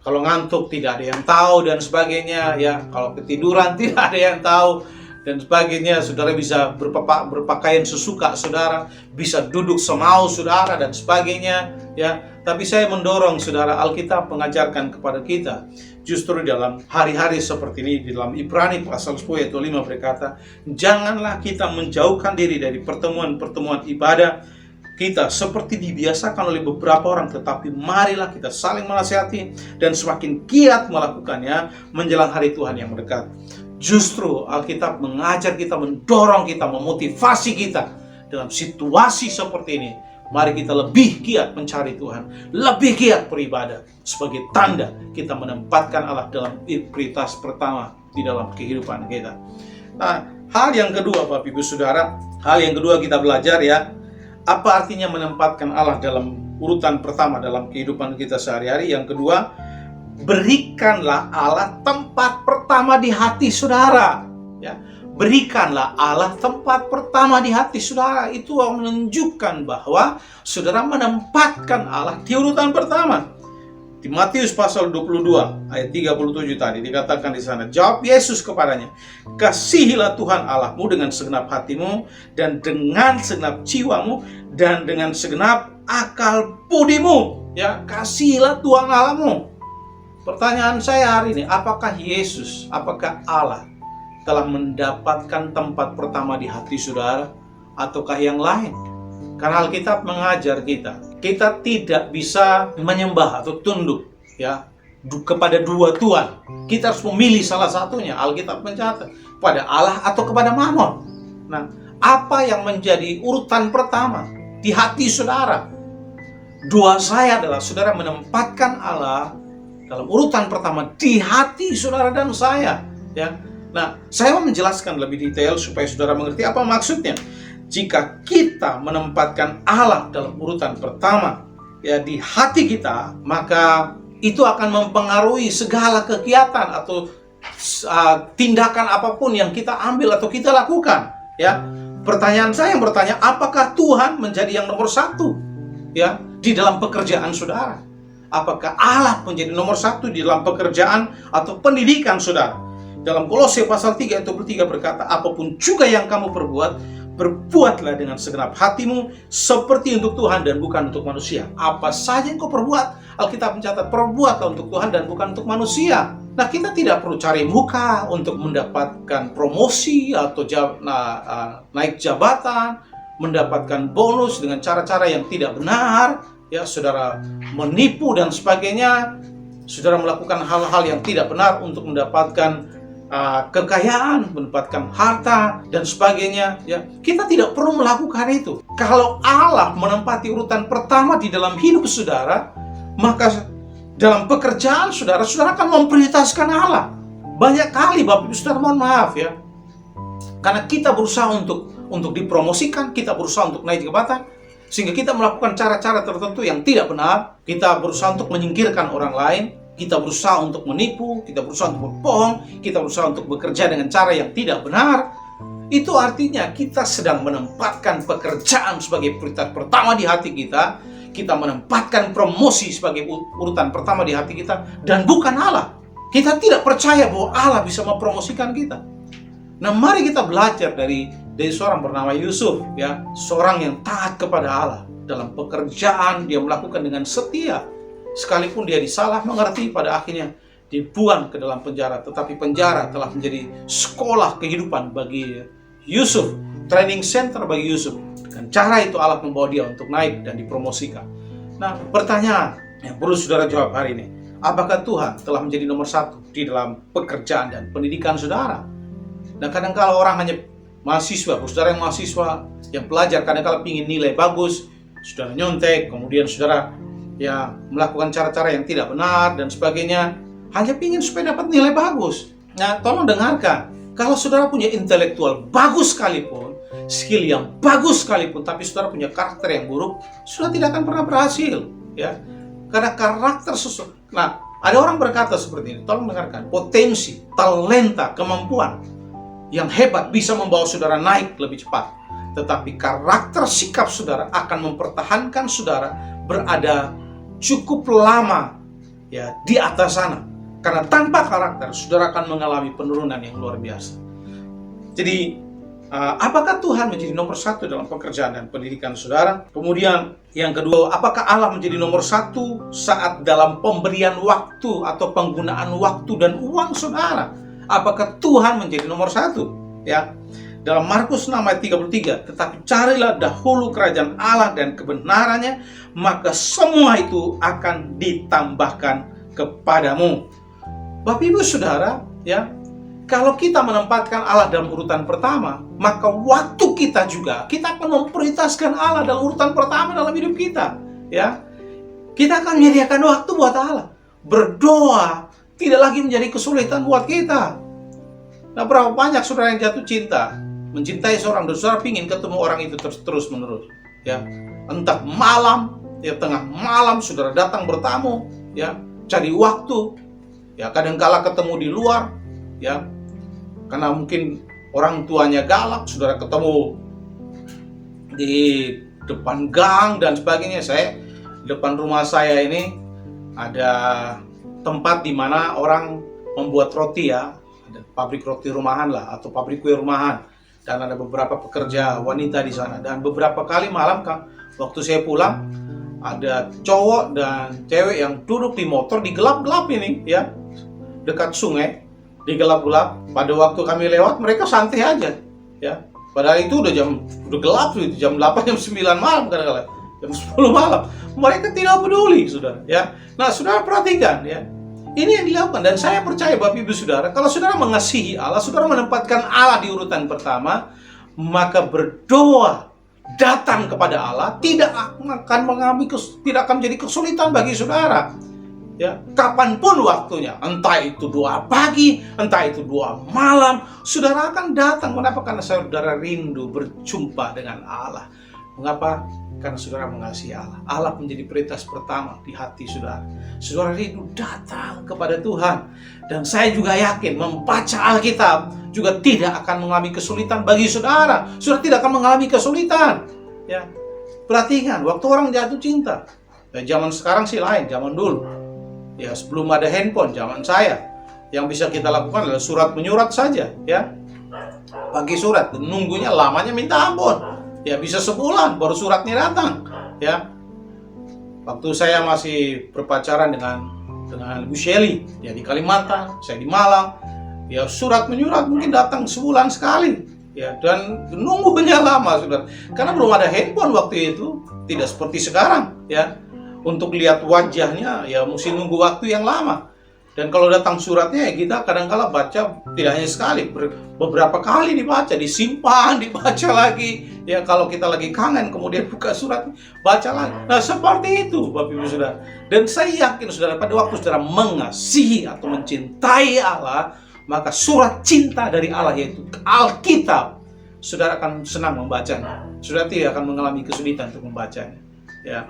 Kalau ngantuk tidak ada yang tahu dan sebagainya, ya. Kalau ketiduran tidak ada yang tahu dan sebagainya. Saudara bisa berpakaian sesuka saudara, bisa duduk semau saudara dan sebagainya, ya. Tapi saya mendorong saudara, Alkitab mengajarkan kepada kita justru dalam hari-hari seperti ini, di dalam Ibrani pasal 10 ayat 5 berkata, janganlah kita menjauhkan diri dari pertemuan-pertemuan ibadah kita seperti dibiasakan oleh beberapa orang, tetapi marilah kita saling menasihati dan semakin giat melakukannya menjelang hari Tuhan yang mendekat. Justru Alkitab mengajar kita, mendorong kita, memotivasi kita dalam situasi seperti ini. Mari kita lebih giat mencari Tuhan, lebih giat beribadah sebagai tanda kita menempatkan Allah dalam prioritas pertama di dalam kehidupan kita. Nah, hal yang kedua Bapak Ibu Saudara, hal yang kedua kita belajar, ya, apa artinya menempatkan Allah dalam urutan pertama dalam kehidupan kita sehari-hari. Yang kedua, berikanlah Allah tempat pertama di hati saudara, ya. Berikanlah Allah tempat pertama di hati saudara. Itu menunjukkan bahwa saudara menempatkan Allah di urutan pertama. Di Matius pasal 22 ayat 37 tadi dikatakan di sana, jawab Yesus kepadanya, kasihilah Tuhan Allahmu dengan segenap hatimu dan dengan segenap jiwamu dan dengan segenap akal budimu. Ya, kasihilah Tuhan Allahmu. Pertanyaan saya hari ini, apakah Yesus, apakah Allah telah mendapatkan tempat pertama di hati saudara, ataukah yang lain? Karena Alkitab mengajar kita tidak bisa menyembah atau tunduk, ya, kepada dua Tuhan. Kita harus memilih salah satunya. Alkitab mencatat pada Allah atau kepada Mammon. Nah, apa yang menjadi urutan pertama di hati saudara? Doa saya adalah saudara menempatkan Allah dalam urutan pertama di hati saudara dan saya, ya. Nah, saya mau menjelaskan lebih detail supaya saudara mengerti apa maksudnya. Jika kita menempatkan Allah dalam urutan pertama, ya, di hati kita, maka itu akan mempengaruhi segala kegiatan atau tindakan apapun yang kita ambil atau kita lakukan, ya. Pertanyaan saya yang bertanya, apakah Tuhan menjadi yang nomor satu, ya, di dalam pekerjaan saudara? Apakah Allah menjadi nomor satu di dalam pekerjaan atau pendidikan saudara? Dalam Kolose pasal 3 ayat 23 berkata, apapun juga yang kamu perbuat, berbuatlah dengan segenap hatimu seperti untuk Tuhan dan bukan untuk manusia. Apa saja yang kau perbuat, Alkitab mencatat, perbuatlah untuk Tuhan dan bukan untuk manusia. Nah, kita tidak perlu cari muka untuk mendapatkan promosi atau naik jabatan, mendapatkan bonus dengan cara-cara yang tidak benar, ya, saudara menipu dan sebagainya. Saudara melakukan hal-hal yang tidak benar untuk mendapatkan kekayaan, mendapatkan harta dan sebagainya, ya. Kita tidak perlu melakukan itu. Kalau Allah menempati urutan pertama di dalam hidup saudara, maka dalam pekerjaan saudara akan memprioritaskan Allah. Banyak kali Bapak Ibu Saudara, mohon maaf, ya, karena kita berusaha untuk dipromosikan, kita berusaha untuk naik jabatan, sehingga kita melakukan cara-cara tertentu yang tidak benar. Kita berusaha untuk menyingkirkan orang lain, kita berusaha untuk menipu, kita berusaha untuk berbohong, kita berusaha untuk bekerja dengan cara yang tidak benar. Itu artinya kita sedang menempatkan pekerjaan sebagai prioritas pertama di hati kita. Kita menempatkan promosi sebagai urutan pertama di hati kita dan bukan Allah. Kita tidak percaya bahwa Allah bisa mempromosikan kita. Nah, mari kita belajar dari seorang bernama Yusuf, ya, seorang yang taat kepada Allah. Dalam pekerjaan dia melakukan dengan setia. sekalipun dia disalah mengerti, pada akhirnya dibuang ke dalam penjara. Tetapi penjara telah menjadi sekolah kehidupan bagi Yusuf, training center bagi Yusuf. Dengan cara itu Allah membawa dia untuk naik dan dipromosikan. Nah, pertanyaan yang perlu saudara jawab hari ini, apakah Tuhan telah menjadi nomor satu di dalam pekerjaan dan pendidikan saudara? Dan kadang-kala orang hanya mahasiswa, saudara yang mahasiswa, yang pelajar, kadang-kala ingin nilai bagus, saudara nyontek, kemudian saudara ya melakukan cara-cara yang tidak benar dan sebagainya, hanya ingin supaya dapat nilai bagus. Nah, tolong dengarkan, kalau saudara punya intelektual bagus sekalipun, skill yang bagus sekalipun, tapi saudara punya karakter yang buruk, saudara tidak akan pernah berhasil, ya. Karena karakter sesuatu. Nah, ada orang berkata seperti ini, tolong dengarkan, potensi, talenta, kemampuan yang hebat bisa membawa saudara naik lebih cepat. Tetapi karakter sikap saudara akan mempertahankan saudara berada cukup lama ya di atas sana. Karena tanpa karakter saudara akan mengalami penurunan yang luar biasa. Jadi apakah Tuhan menjadi nomor satu dalam pekerjaan dan pendidikan saudara? Kemudian yang kedua, apakah Allah menjadi nomor satu saat dalam pemberian waktu atau penggunaan waktu dan uang saudara? Apakah Tuhan menjadi nomor satu? Ya, dalam Markus 6 ayat 33, tetapi carilah dahulu kerajaan Allah dan kebenarannya, maka semua itu akan ditambahkan kepadamu. Bapak Ibu Saudara, ya, kalau kita menempatkan Allah dalam urutan pertama, maka waktu kita juga, kita akan memprioritaskan Allah dalam urutan pertama dalam hidup kita. Ya, kita akan menyediakan waktu buat Allah. Berdoa tidak lagi menjadi kesulitan buat kita. Nah, berapa banyak saudara yang jatuh cinta, mencintai seorang dan saudara ingin ketemu orang itu terus menerus. Ya, entah malam, ya tengah malam saudara datang bertamu, ya cari waktu, ya kadang-kala ketemu di luar, ya karena mungkin orang tuanya galak, saudara ketemu di depan gang dan sebagainya. Depan rumah saya ini ada tempat di mana orang membuat roti, ya, ada pabrik roti rumahan lah atau pabrik kue rumahan, dan ada beberapa pekerja wanita di sana. Dan beberapa kali malam waktu saya pulang, ada cowok dan cewek yang duduk di motor di gelap-gelap ini, ya dekat sungai, di gelap-gelap. Pada waktu kami lewat, mereka santai aja, ya. Padahal itu udah gelap, jam 8, jam 9 malam, kadang-kadang jam 10 malam. Mereka tidak peduli, saudara, ya. Nah, saudara perhatikan, ya. Ini yang dilakukan, dan saya percaya Bapak Ibu Saudara, kalau saudara mengasihi Allah, saudara menempatkan Allah di urutan pertama, maka berdoa datang kepada Allah tidak akan menjadi kesulitan bagi saudara. Ya, kapanpun waktunya, entah itu doa pagi, entah itu doa malam, saudara akan datang. Kenapa? Karena saudara rindu berjumpa dengan Allah. Mengapa? Karena saudara mengasihi Allah. Allah menjadi prioritas pertama di hati saudara. Saudara rindu datang kepada Tuhan. Dan saya juga yakin membaca Alkitab juga tidak akan mengalami kesulitan bagi saudara. Saudara tidak akan mengalami kesulitan. Ya, perhatikan waktu orang jatuh cinta. Ya, zaman sekarang sih lain, zaman dulu. Ya, sebelum ada handphone, zaman saya, yang bisa kita lakukan adalah surat menyurat saja, ya. Bagi surat, nunggunya lamanya minta ampun. Ya, bisa sebulan baru suratnya datang, ya. Waktu saya masih berpacaran dengan Bu Shelly, ya di Kalimantan, saya di Malang, ya surat menyurat mungkin datang sebulan sekali, ya, dan nunggunya lama, saudara. Karena belum ada handphone waktu itu, tidak seperti sekarang, ya. Untuk lihat wajahnya, ya mesti nunggu waktu yang lama. Dan kalau datang suratnya, ya kita kadang-kala baca tidak hanya sekali, beberapa kali dibaca, disimpan, dibaca lagi. Ya kalau kita lagi kangen, kemudian buka surat, baca lagi. Nah seperti itu Bapak Ibu Saudara. Dan saya yakin saudara, pada waktu saudara mengasihi atau mencintai Allah, maka surat cinta dari Allah yaitu Alkitab, saudara akan senang membacanya. Saudara tidak akan mengalami kesulitan untuk membacanya. Ya,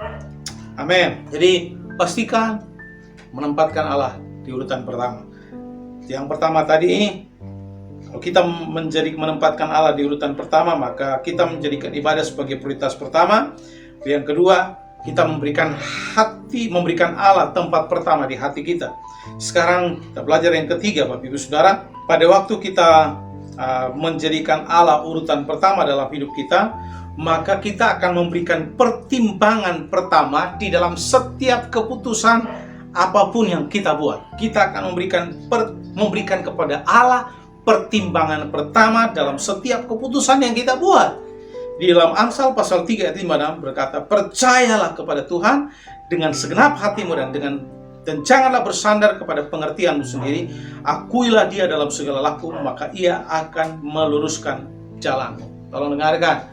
amin. Jadi pastikan menempatkan Allah di urutan pertama. Yang pertama tadi, kalau kita menempatkan Allah di urutan pertama, maka kita menjadikan ibadah sebagai prioritas pertama. Yang kedua, kita memberikan Allah tempat pertama di hati kita. Sekarang kita belajar yang ketiga, Bapak Ibu Saudara. Pada waktu kita menjadikan Allah urutan pertama dalam hidup kita, maka kita akan memberikan pertimbangan pertama di dalam setiap keputusan apapun yang kita buat. Kita akan memberikan kepada Allah pertimbangan pertama dalam setiap keputusan yang kita buat. Di dalam Amsal pasal 3 ayat 5 berkata, percayalah kepada Tuhan dengan segenap hatimu dan janganlah bersandar kepada pengertianmu sendiri. Akuilah Dia dalam segala laku, maka Ia akan meluruskan jalanmu. Tolong dengarkan,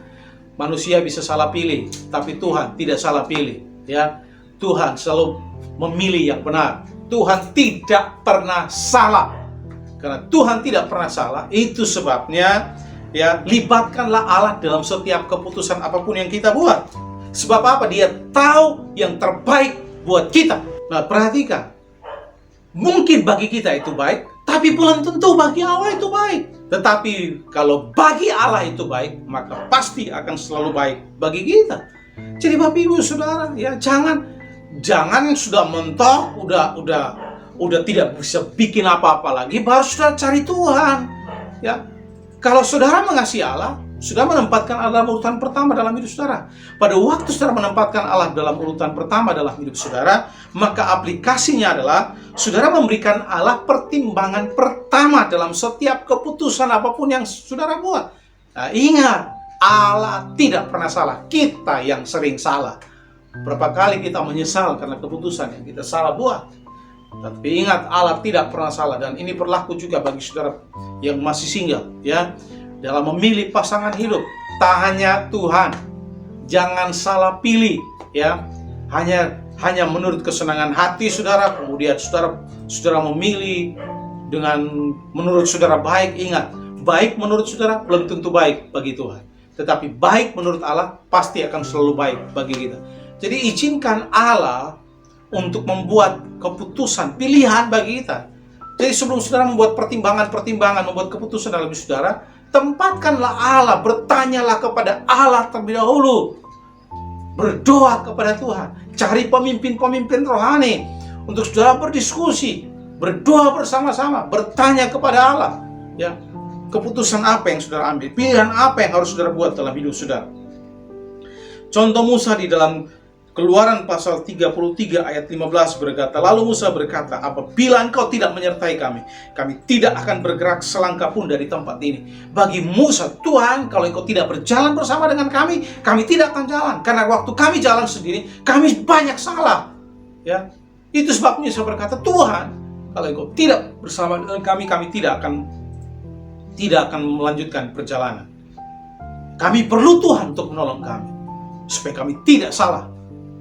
manusia bisa salah pilih, tapi Tuhan tidak salah pilih. Ya, Tuhan selalu memilih yang benar. Tuhan tidak pernah salah. Karena Tuhan tidak pernah salah, itu sebabnya ya, libatkanlah Allah dalam setiap keputusan apapun yang kita buat. Sebab apa? Dia tahu yang terbaik buat kita. Nah, perhatikan, mungkin bagi kita itu baik, tapi belum tentu bagi Allah itu baik. Tetapi kalau bagi Allah itu baik, maka pasti akan selalu baik bagi kita. Jadi Bapak Ibu Saudara, ya jangan sudah mentok, udah tidak bisa bikin apa-apa lagi, baru sudah cari Tuhan. Ya, kalau saudara mengasihi Allah, sudah menempatkan Allah dalam urutan pertama dalam hidup saudara. Pada waktu saudara menempatkan Allah dalam urutan pertama dalam hidup saudara, maka aplikasinya adalah saudara memberikan Allah pertimbangan pertama dalam setiap keputusan apapun yang saudara buat. Nah, ingat, Allah tidak pernah salah, kita yang sering salah. Berapa kali kita menyesal karena keputusan yang kita salah buat. Tapi ingat, Allah tidak pernah salah, dan ini berlaku juga bagi saudara yang masih single, ya. Dalam memilih pasangan hidup, tak hanya Tuhan, jangan salah pilih, ya. Hanya menurut kesenangan hati saudara, kemudian saudara memilih dengan menurut saudara baik. Ingat, baik menurut saudara belum tentu baik bagi Tuhan, tetapi baik menurut Allah pasti akan selalu baik bagi kita. Jadi izinkan Allah untuk membuat keputusan pilihan bagi kita. Jadi sebelum saudara membuat pertimbangan, membuat keputusan dalam hidup saudara, tempatkanlah Allah, bertanyalah kepada Allah terlebih dahulu. Berdoa kepada Tuhan, cari pemimpin-pemimpin rohani untuk saudara berdiskusi, berdoa bersama-sama, bertanya kepada Allah, ya, keputusan apa yang saudara ambil, pilihan apa yang harus saudara buat dalam hidup saudara. Contoh Musa di dalam Keluaran pasal 33 ayat 15 berkata, lalu Musa berkata, apabila engkau tidak menyertai kami tidak akan bergerak selangkah pun dari tempat ini. Bagi Musa, Tuhan, kalau engkau tidak berjalan bersama dengan kami tidak akan jalan. Karena waktu kami jalan sendiri, kami banyak salah. Ya, itu sebabnya Musa berkata, Tuhan, kalau engkau tidak bersama dengan kami tidak akan melanjutkan perjalanan. Kami perlu Tuhan untuk menolong kami, supaya kami tidak salah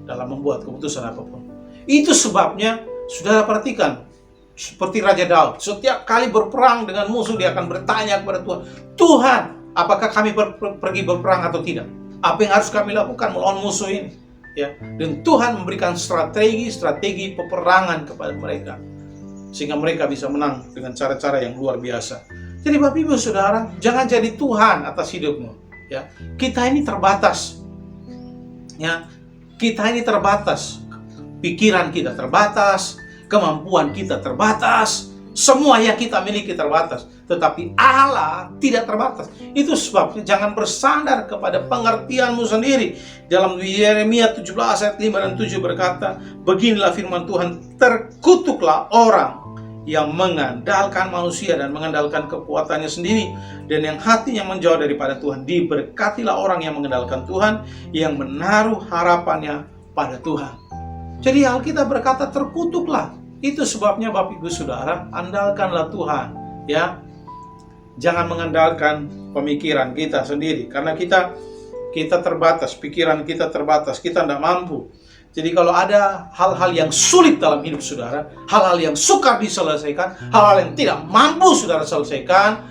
dalam membuat keputusan apapun. Itu sebabnya, saudara perhatikan, seperti Raja Daud, setiap kali berperang dengan musuh, dia akan bertanya kepada Tuhan, Tuhan, apakah kami pergi berperang atau tidak? Apa yang harus kami lakukan melawan musuh ini? Ya, dan Tuhan memberikan strategi peperangan kepada mereka, sehingga mereka bisa menang dengan cara-cara yang luar biasa. Jadi Bapak Ibu Saudara, jangan jadi Tuhan atas hidupmu. Ya, kita ini terbatas. Ya, kita ini terbatas, pikiran kita terbatas, kemampuan kita terbatas, semua yang kita miliki terbatas. Tetapi Allah tidak terbatas. Itu sebabnya jangan bersandar kepada pengertianmu sendiri. Dalam Yeremia 17 ayat 5 dan 7 berkata, beginilah firman Tuhan, terkutuklah orang yang mengandalkan manusia dan mengandalkan kekuatannya sendiri, dan yang hatinya menjauh daripada Tuhan. Diberkatilah orang yang mengandalkan Tuhan, yang menaruh harapannya pada Tuhan. Jadi Alkitab berkata terkutuklah. Itu sebabnya Bapak Ibu Saudara, andalkanlah Tuhan, ya. Jangan mengandalkan pemikiran kita sendiri, karena kita terbatas, pikiran kita terbatas, kita tidak mampu. Jadi kalau ada hal-hal yang sulit dalam hidup saudara, hal-hal yang sukar diselesaikan, hal-hal yang tidak mampu saudara selesaikan,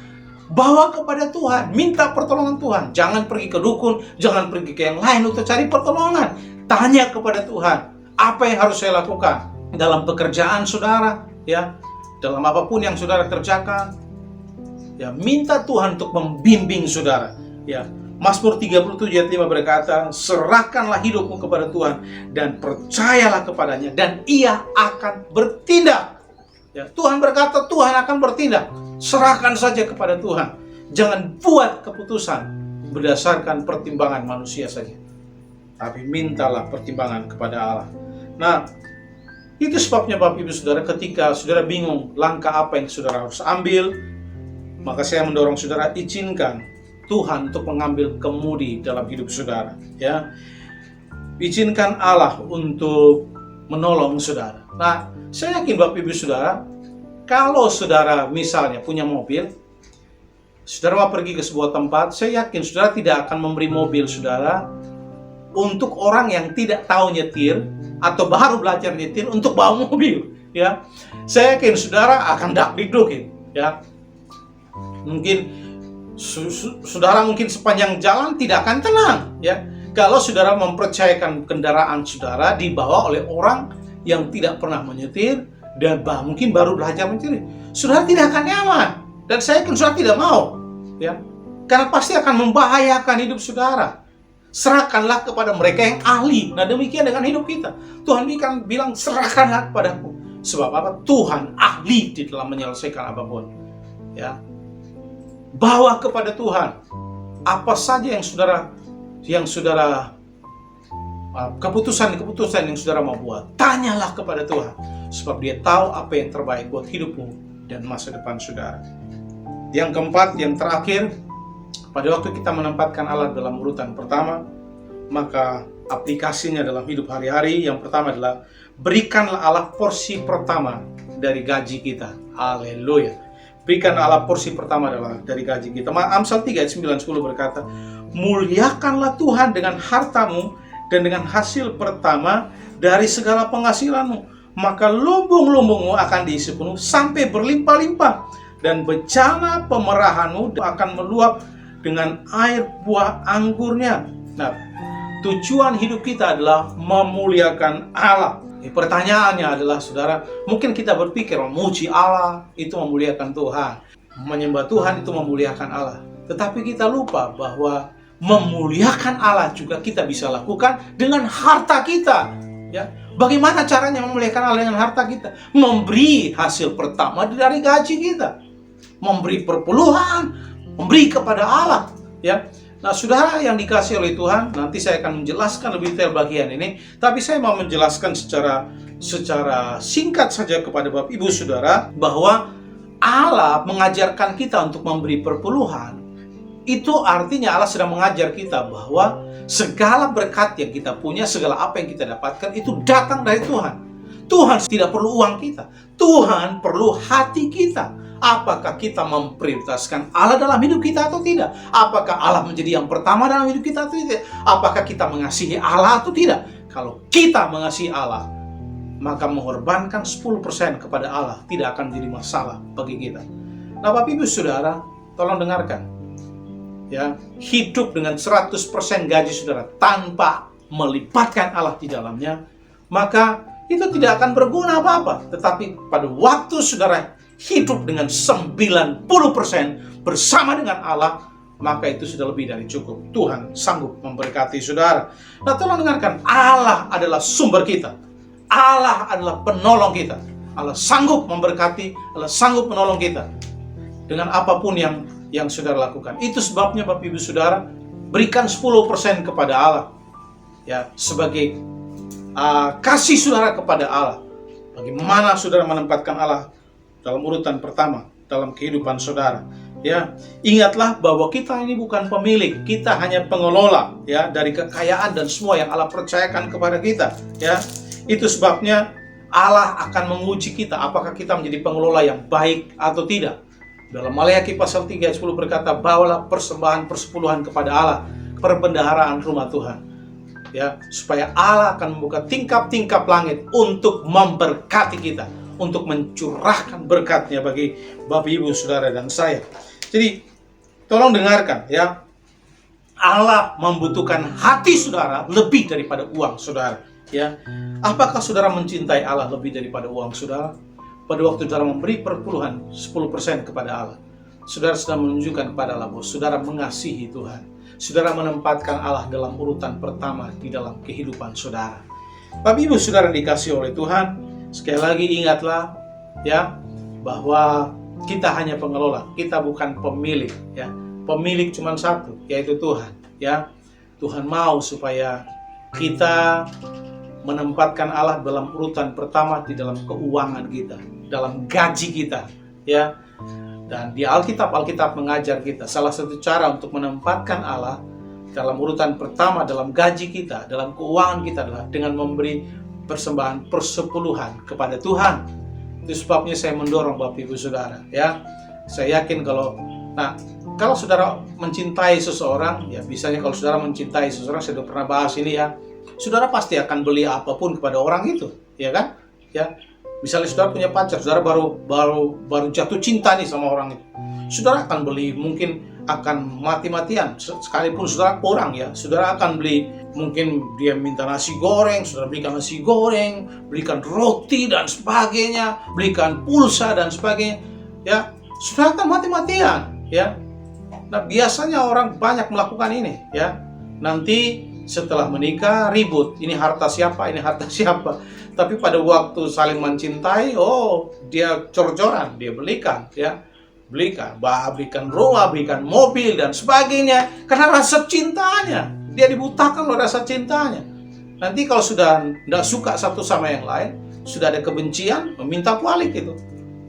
bawa kepada Tuhan, minta pertolongan Tuhan. Jangan pergi ke dukun, jangan pergi ke yang lain untuk cari pertolongan. Tanya kepada Tuhan, apa yang harus saya lakukan dalam pekerjaan saudara, ya, dalam apapun yang saudara kerjakan. Ya, minta Tuhan untuk membimbing saudara, ya. Mazmur 37 ayat 5 berkata, serahkanlah hidupmu kepada Tuhan dan percayalah kepadanya, dan Ia akan bertindak. Ya, Tuhan berkata Tuhan akan bertindak. Serahkan saja kepada Tuhan. Jangan buat keputusan berdasarkan pertimbangan manusia saja, tapi mintalah pertimbangan kepada Allah. Nah, itu sebabnya Bapak Ibu Saudara, ketika saudara bingung langkah apa yang saudara harus ambil, maka saya mendorong saudara izinkan Tuhan untuk mengambil kemudi dalam hidup saudara, ya. Izinkan Allah untuk menolong saudara. Nah, saya yakin Bapak Ibu Saudara, kalau saudara misalnya punya mobil, saudara mau pergi ke sebuah tempat, saya yakin saudara tidak akan memberi mobil saudara untuk orang yang tidak tahu nyetir atau baru belajar nyetir untuk bawa mobil, ya. Saya yakin saudara akan dakdikdukin, ya. Mungkin saudara mungkin sepanjang jalan tidak akan tenang, ya. Kalau saudara mempercayakan kendaraan saudara dibawa oleh orang yang tidak pernah menyetir dan mungkin baru belajar menyetir, saudara tidak akan nyaman. Dan saya yakin saudara tidak mau, ya. Karena pasti akan membahayakan hidup saudara. Serahkanlah kepada mereka yang ahli. Nah, demikian dengan hidup kita. Tuhan bilang serahkanlah kepadaku. Sebab apa? Tuhan ahli di dalam menyelesaikan apapun, ya. Bawa kepada Tuhan apa saja yang saudara keputusan yang saudara mau buat. Tanyalah kepada Tuhan, sebab Dia tahu apa yang terbaik buat hidupmu dan masa depan saudara. Yang keempat, yang terakhir, pada waktu kita menempatkan Allah dalam urutan pertama, maka aplikasinya dalam hidup hari-hari, yang pertama adalah berikanlah Allah porsi pertama dari gaji kita. Haleluya. Berikan Allah porsi pertama adalah dari gaji kita. Amsal 3 ayat 9-10 berkata, muliakanlah Tuhan dengan hartamu dan dengan hasil pertama dari segala penghasilanmu, maka lumbung-lumbungmu akan diisi penuh sampai berlimpah-limpah, dan bejana pemerahanmu akan meluap dengan air buah anggurnya. Nah, tujuan hidup kita adalah memuliakan Allah. Pertanyaannya adalah, saudara, mungkin kita berpikir memuji Allah itu memuliakan Tuhan, menyembah Tuhan itu memuliakan Allah. Tetapi kita lupa bahwa memuliakan Allah juga kita bisa lakukan dengan harta kita, ya. Bagaimana caranya memuliakan Allah dengan harta kita? Memberi hasil pertama dari gaji kita, memberi perpuluhan, memberi kepada Allah, ya. Nah, saudara yang dikasih oleh Tuhan, nanti saya akan menjelaskan lebih detail bagian ini, tapi saya mau menjelaskan secara singkat saja kepada Bapak Ibu Saudara bahwa Allah mengajarkan kita untuk memberi perpuluhan. Itu artinya Allah sedang mengajar kita bahwa segala berkat yang kita punya, segala apa yang kita dapatkan itu datang dari Tuhan. Tuhan tidak perlu uang kita, Tuhan perlu hati kita. Apakah kita memprioritaskan Allah dalam hidup kita atau tidak? Apakah Allah menjadi yang pertama dalam hidup kita atau tidak? Apakah kita mengasihi Allah atau tidak? Kalau kita mengasihi Allah, maka mengorbankan 10% kepada Allah tidak akan menjadi masalah bagi kita. Nah, Bapak Ibu Saudara, tolong dengarkan, ya. Hidup dengan 100% gaji saudara tanpa melibatkan Allah di dalamnya, maka itu tidak akan berguna apa-apa. Tetapi pada waktu saudara hidup dengan 90% bersama dengan Allah, maka itu sudah lebih dari cukup. Tuhan sanggup memberkati saudara. Nah, tolong dengarkan, Allah adalah sumber kita, Allah adalah penolong kita. Allah sanggup memberkati, Allah sanggup menolong kita dengan apapun yang saudara lakukan. Itu sebabnya Bapak Ibu Saudara, berikan 10% kepada Allah, ya, sebagai kasih saudara kepada Allah. Bagaimana saudara menempatkan Allah dalam urutan pertama dalam kehidupan saudara, ya. Ingatlah bahwa kita ini bukan pemilik, kita hanya pengelola, ya, dari kekayaan dan semua yang Allah percayakan kepada kita, ya. Itu sebabnya Allah akan menguji kita apakah kita menjadi pengelola yang baik atau tidak. Dalam Maleakhi pasal 3 ayat 10 berkata, bawalah persembahan persepuluhan kepada Allah, perbendaharaan rumah Tuhan, ya, supaya Allah akan membuka tingkap-tingkap langit untuk memberkati kita, untuk mencurahkan berkatnya bagi Bapak Ibu Saudara dan saya. Jadi tolong dengarkan, ya, Allah membutuhkan hati saudara lebih daripada uang saudara, ya. Apakah saudara mencintai Allah lebih daripada uang saudara? Pada waktu saudara memberi perpuluhan 10% kepada Allah, saudara sedang menunjukkan kepada Allah bahwa saudara mengasihi Tuhan. Saudara menempatkan Allah dalam urutan pertama di dalam kehidupan saudara. Bapak Ibu Saudara dikasihi oleh Tuhan, sekali lagi ingatlah, ya, bahwa Kita hanya pengelola, kita bukan pemilik, ya. Pemilik cuma satu, yaitu Tuhan, ya. Tuhan mau supaya kita menempatkan Allah dalam urutan pertama di dalam keuangan kita, dalam gaji kita, ya. Dan di Alkitab mengajar kita salah satu cara untuk menempatkan Allah dalam urutan pertama dalam gaji kita, dalam keuangan kita adalah dengan memberi persembahan persepuluhan kepada Tuhan. Itu sebabnya saya mendorong Bapak Ibu Saudara, ya. Saya yakin kalau saudara mencintai seseorang, ya misalnya kalau saudara mencintai seseorang, saya sudah pernah bahas ini ya, saudara pasti akan beli apapun kepada orang itu, ya kan? Ya, misalnya saudara punya pacar, saudara baru jatuh cinta nih sama orang itu, saudara akan beli, mungkin akan mati-matian, sekalipun saudara orang ya, saudara akan beli, mungkin dia minta nasi goreng, saudara belikan nasi goreng, belikan roti dan sebagainya, belikan pulsa dan sebagainya, ya, saudara akan mati-matian, ya. Nah, biasanya orang banyak melakukan ini, ya. Nanti setelah menikah ribut, ini harta siapa, ini harta siapa. Tapi pada waktu saling mencintai, oh, dia cor-coran, dia belikan, ya. Belikan rumah, belikan mobil dan sebagainya karena rasa cintanya. Dia dibutakan oleh rasa cintanya. Nanti kalau sudah tidak suka satu sama yang lain, sudah ada kebencian, meminta balik itu.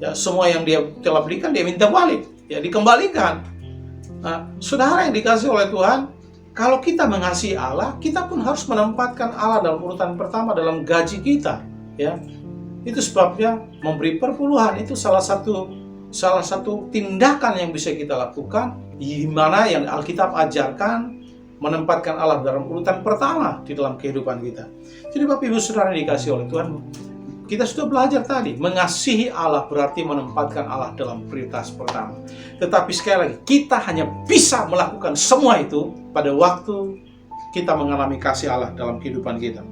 Ya, semua yang dia telah belikan dia minta balik, ya dikembalikan. Nah, saudara yang dikasih oleh Tuhan, kalau kita mengasihi Allah, kita pun harus menempatkan Allah dalam urutan pertama dalam gaji kita, ya. Itu sebabnya memberi perpuluhan itu salah satu tindakan yang bisa kita lakukan, di mana yang Alkitab ajarkan menempatkan Allah dalam urutan pertama di dalam kehidupan kita. Jadi Bapak Ibu Saudara yang dikasih oleh Tuhan, kita sudah belajar tadi, mengasihi Allah berarti menempatkan Allah dalam prioritas pertama. Tetapi sekali lagi, kita hanya bisa melakukan semua itu pada waktu kita mengalami kasih Allah dalam kehidupan kita.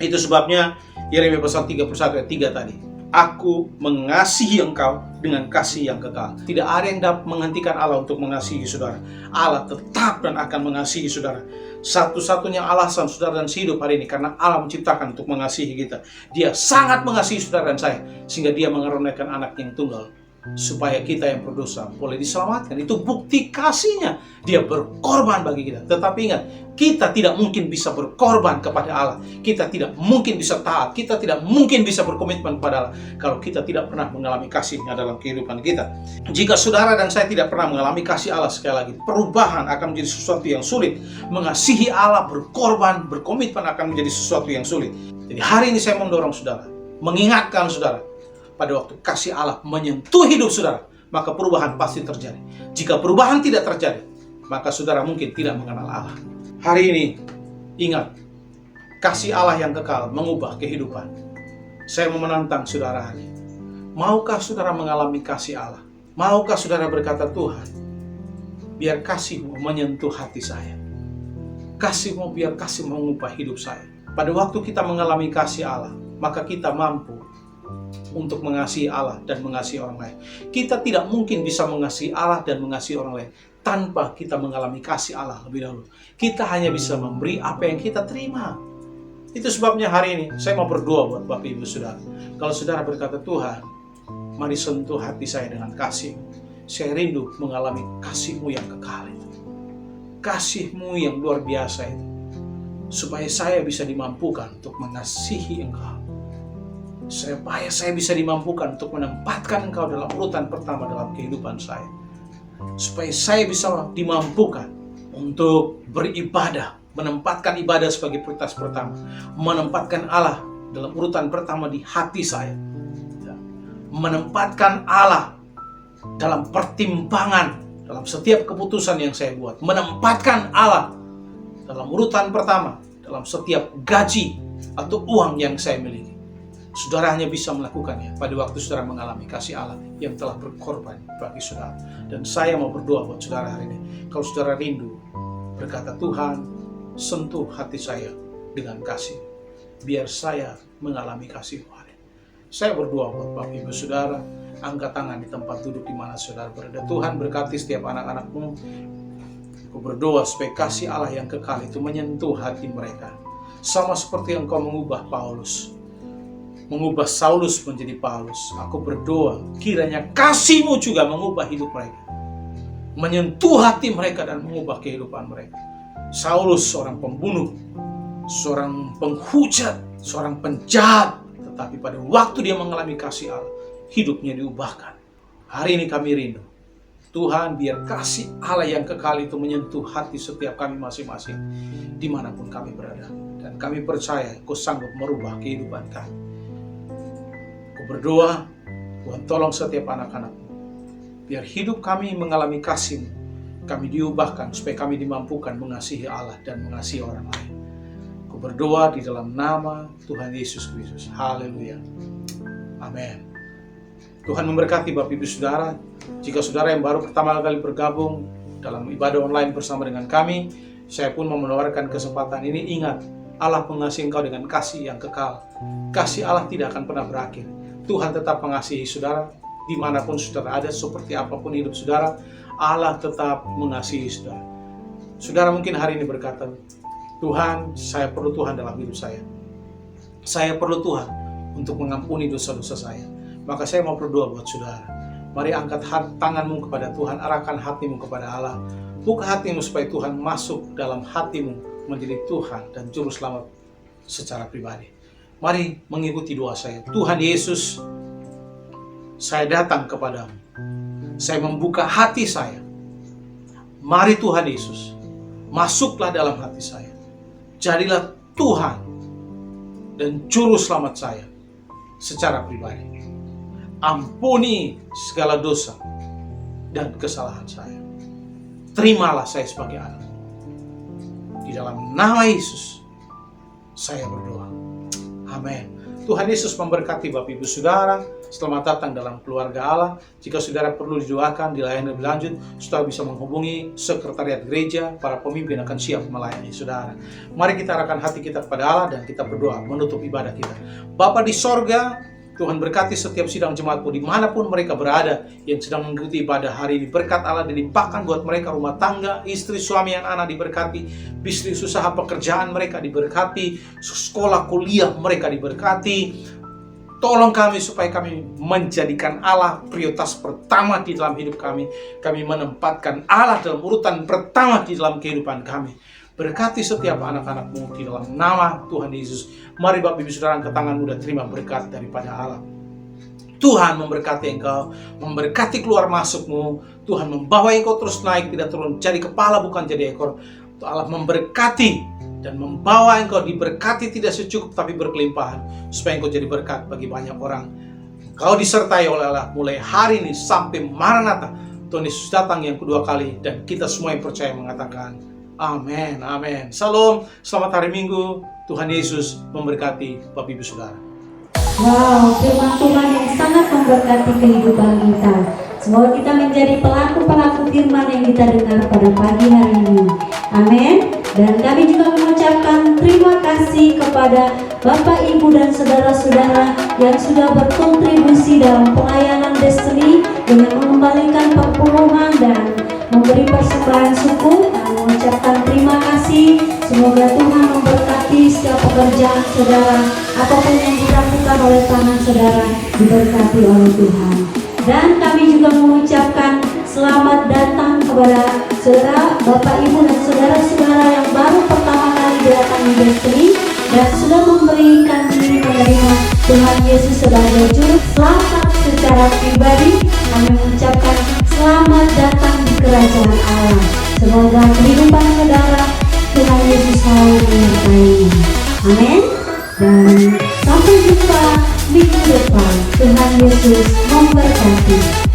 Itu sebabnya Yeremia pasal 31 ayat 3 tadi, Aku mengasihi engkau dengan kasih yang kekal. Tidak ada yang dapat menghentikan Allah untuk mengasihi saudara. Allah tetap dan akan mengasihi saudara. Satu-satunya alasan saudara dan hidup hari ini karena Allah menciptakan untuk mengasihi kita. Dia sangat mengasihi saudara dan saya, sehingga dia mengaruniakan anak yang tunggal supaya kita yang berdosa boleh diselamatkan. Itu bukti kasihnya. Dia berkorban bagi kita. Tetapi ingat, kita tidak mungkin bisa berkorban kepada Allah. Kita tidak mungkin bisa taat. Kita tidak mungkin bisa berkomitmen kepada Allah kalau kita tidak pernah mengalami kasihnya dalam kehidupan kita. Jika saudara dan saya tidak pernah mengalami kasih Allah, sekali lagi, perubahan akan menjadi sesuatu yang sulit. Mengasihi Allah, berkorban, berkomitmen akan menjadi sesuatu yang sulit. Jadi hari ini saya mendorong saudara, mengingatkan saudara, pada waktu kasih Allah menyentuh hidup saudara, maka perubahan pasti terjadi. Jika perubahan tidak terjadi, maka saudara mungkin tidak mengenal Allah. Hari ini, ingat, kasih Allah yang kekal mengubah kehidupan. Saya mau menantang saudara hari ini. Maukah saudara mengalami kasih Allah? Maukah saudara berkata, Tuhan, biar kasih-Mu menyentuh hati saya. Kasih-Mu, biar kasih mengubah hidup saya. Pada waktu kita mengalami kasih Allah, maka kita mampu untuk mengasihi Allah dan mengasihi orang lain. Kita tidak mungkin bisa mengasihi Allah dan mengasihi orang lain tanpa kita mengalami kasih Allah lebih dahulu. Kita hanya bisa memberi apa yang kita terima. Itu sebabnya hari ini saya mau berdoa buat Bapak Ibu Saudara. Kalau saudara berkata, Tuhan, mari sentuh hati saya dengan kasih-Mu. Saya rindu mengalami kasih-Mu yang kekal itu. Kasih-Mu yang luar biasa itu. Supaya saya bisa dimampukan untuk mengasihi Engkau. Supaya saya bisa dimampukan untuk menempatkan Engkau dalam urutan pertama dalam kehidupan saya. Supaya saya bisa dimampukan untuk beribadah, menempatkan ibadah sebagai prioritas pertama, menempatkan Allah dalam urutan pertama di hati saya, menempatkan Allah dalam pertimbangan dalam setiap keputusan yang saya buat, menempatkan Allah dalam urutan pertama dalam setiap gaji atau uang yang saya miliki. Saudara hanya bisa melakukannya pada waktu saudara mengalami kasih Allah yang telah berkorban bagi saudara. Dan saya mau berdoa buat saudara hari ini. Kalau saudara rindu berkata, Tuhan, sentuh hati saya dengan kasih. Biar saya mengalami kasih hari ini. Saya berdoa buat Bapak Ibu Saudara. Angkat tangan di tempat duduk di mana saudara berada. Tuhan berkati setiap anak-anak-Mu. Aku berdoa supaya kasih Allah yang kekal itu menyentuh hati mereka. Sama seperti Engkau mengubah Paulus. mengubah Saulus menjadi Paulus. Aku berdoa kiranya kasih-Mu juga mengubah hidup mereka, menyentuh hati mereka dan mengubah kehidupan mereka. Saulus seorang pembunuh, seorang penghujat, seorang penjahat, tetapi pada waktu dia mengalami kasih Allah, hidupnya diubahkan. Hari ini kami rindu, Tuhan, biar kasih Allah yang kekal itu menyentuh hati setiap kami masing-masing, dimanapun kami berada. Dan kami percaya Kau sanggup merubah kehidupan kami. Aku berdoa, Tuhan tolong setiap anak-anak-Mu, biar hidup kami mengalami kasih-Mu, kami diubahkan supaya kami dimampukan mengasihi Allah dan mengasihi orang lain. Aku berdoa di dalam nama Tuhan Yesus Kristus. Haleluya. Amin. Tuhan memberkati Bapak Ibu Saudara. Jika saudara yang baru pertama kali bergabung dalam ibadah online bersama dengan kami, saya pun mau menawarkan kesempatan ini. Ingat, Allah mengasihi engkau dengan kasih yang kekal. Kasih Allah tidak akan pernah berakhir. Tuhan tetap mengasihi saudara, dimanapun saudara ada, seperti apapun hidup saudara, Allah tetap mengasihi saudara. Saudara mungkin hari ini berkata, Tuhan, saya perlu Tuhan dalam hidup saya. Saya perlu Tuhan untuk mengampuni dosa-dosa saya. Maka saya mau berdoa buat saudara. Mari angkat tanganmu kepada Tuhan, arahkan hatimu kepada Allah. Buka hatimu supaya Tuhan masuk dalam hatimu menjadi Tuhan dan Juru Selamat secara pribadi. Mari mengikuti doa saya. Tuhan Yesus, saya datang kepadamu. Saya membuka hati saya. Mari Tuhan Yesus, masuklah dalam hati saya. Jadilah Tuhan dan Juru Selamat saya secara pribadi. Ampuni segala dosa dan kesalahan saya. Terimalah saya sebagai anak. Di dalam nama Yesus, saya berdoa. Amin. Tuhan Yesus memberkati Bapak Ibu Saudara. Selamat datang dalam keluarga Allah. Jika saudara perlu didoakan, dilayani lebih lanjut, saudara bisa menghubungi sekretariat gereja. Para pemimpin akan siap melayani saudara. Mari kita arahkan hati kita kepada Allah dan kita berdoa menutup ibadah kita. Bapa di sorga, Tuhan berkati setiap sidang jemaat-Mu dimanapun mereka berada yang sedang mengikuti ibadah hari ini. Berkat Allah dilimpahkan buat mereka, rumah tangga, istri, suami, dan anak diberkati. Bisnis, usaha, pekerjaan mereka diberkati. Sekolah, kuliah mereka diberkati. Tolong kami supaya kami menjadikan Allah prioritas pertama di dalam hidup kami. Kami menempatkan Allah dalam urutan pertama di dalam kehidupan kami. Berkati setiap anak-anak-Mu di dalam nama Tuhan Yesus. Mari Bapak Ibu Saudara angkat tanganmu dan terima berkat daripada Allah. Tuhan memberkati engkau, memberkati keluar masukmu. Tuhan membawa engkau terus naik, tidak turun. Jadi kepala bukan jadi ekor. Allah memberkati dan membawa engkau diberkati tidak secukup tapi berkelimpahan. Supaya engkau jadi berkat bagi banyak orang. Kau disertai oleh Allah mulai hari ini sampai Maranatha. Tuhan Yesus datang yang kedua kali dan kita semua yang percaya mengatakan amin, amin. Salam, selamat hari Minggu. Tuhan Yesus memberkati Bapak Ibu Saudara. Wow, firman Tuhan yang sangat memberkati kehidupan kita. Semoga kita menjadi pelaku-pelaku firman yang kita dengar pada pagi hari ini. Amin. Dan kami juga mengucapkan terima kasih kepada Bapak, Ibu, dan saudara-saudara yang sudah berkontribusi dalam pelayanan Destiny dengan mengembalikan perpuluhan dan memberi persembahan syukur. Kami mengucapkan terima kasih. Semoga Tuhan memberkati setiap pekerjaan saudara, apapun yang dilakukan oleh tangan saudara diberkati oleh Tuhan. Dan kami juga mengucapkan selamat datang kepada saudara, Bapak, Ibu, dan saudara-saudara yang baru pertama kali datang di Destiny dan sudah memberikan diri menerima Tuhan Yesus sebagai Juru Selamat secara pribadi. Kami mengucapkan selamat datang di kerajaan Allah. Semoga kehidupan saudara Tuhan Yesus selalu menyertai. Amin. Dan sampai jumpa minggu depan. Tuhan Yesus memberkati.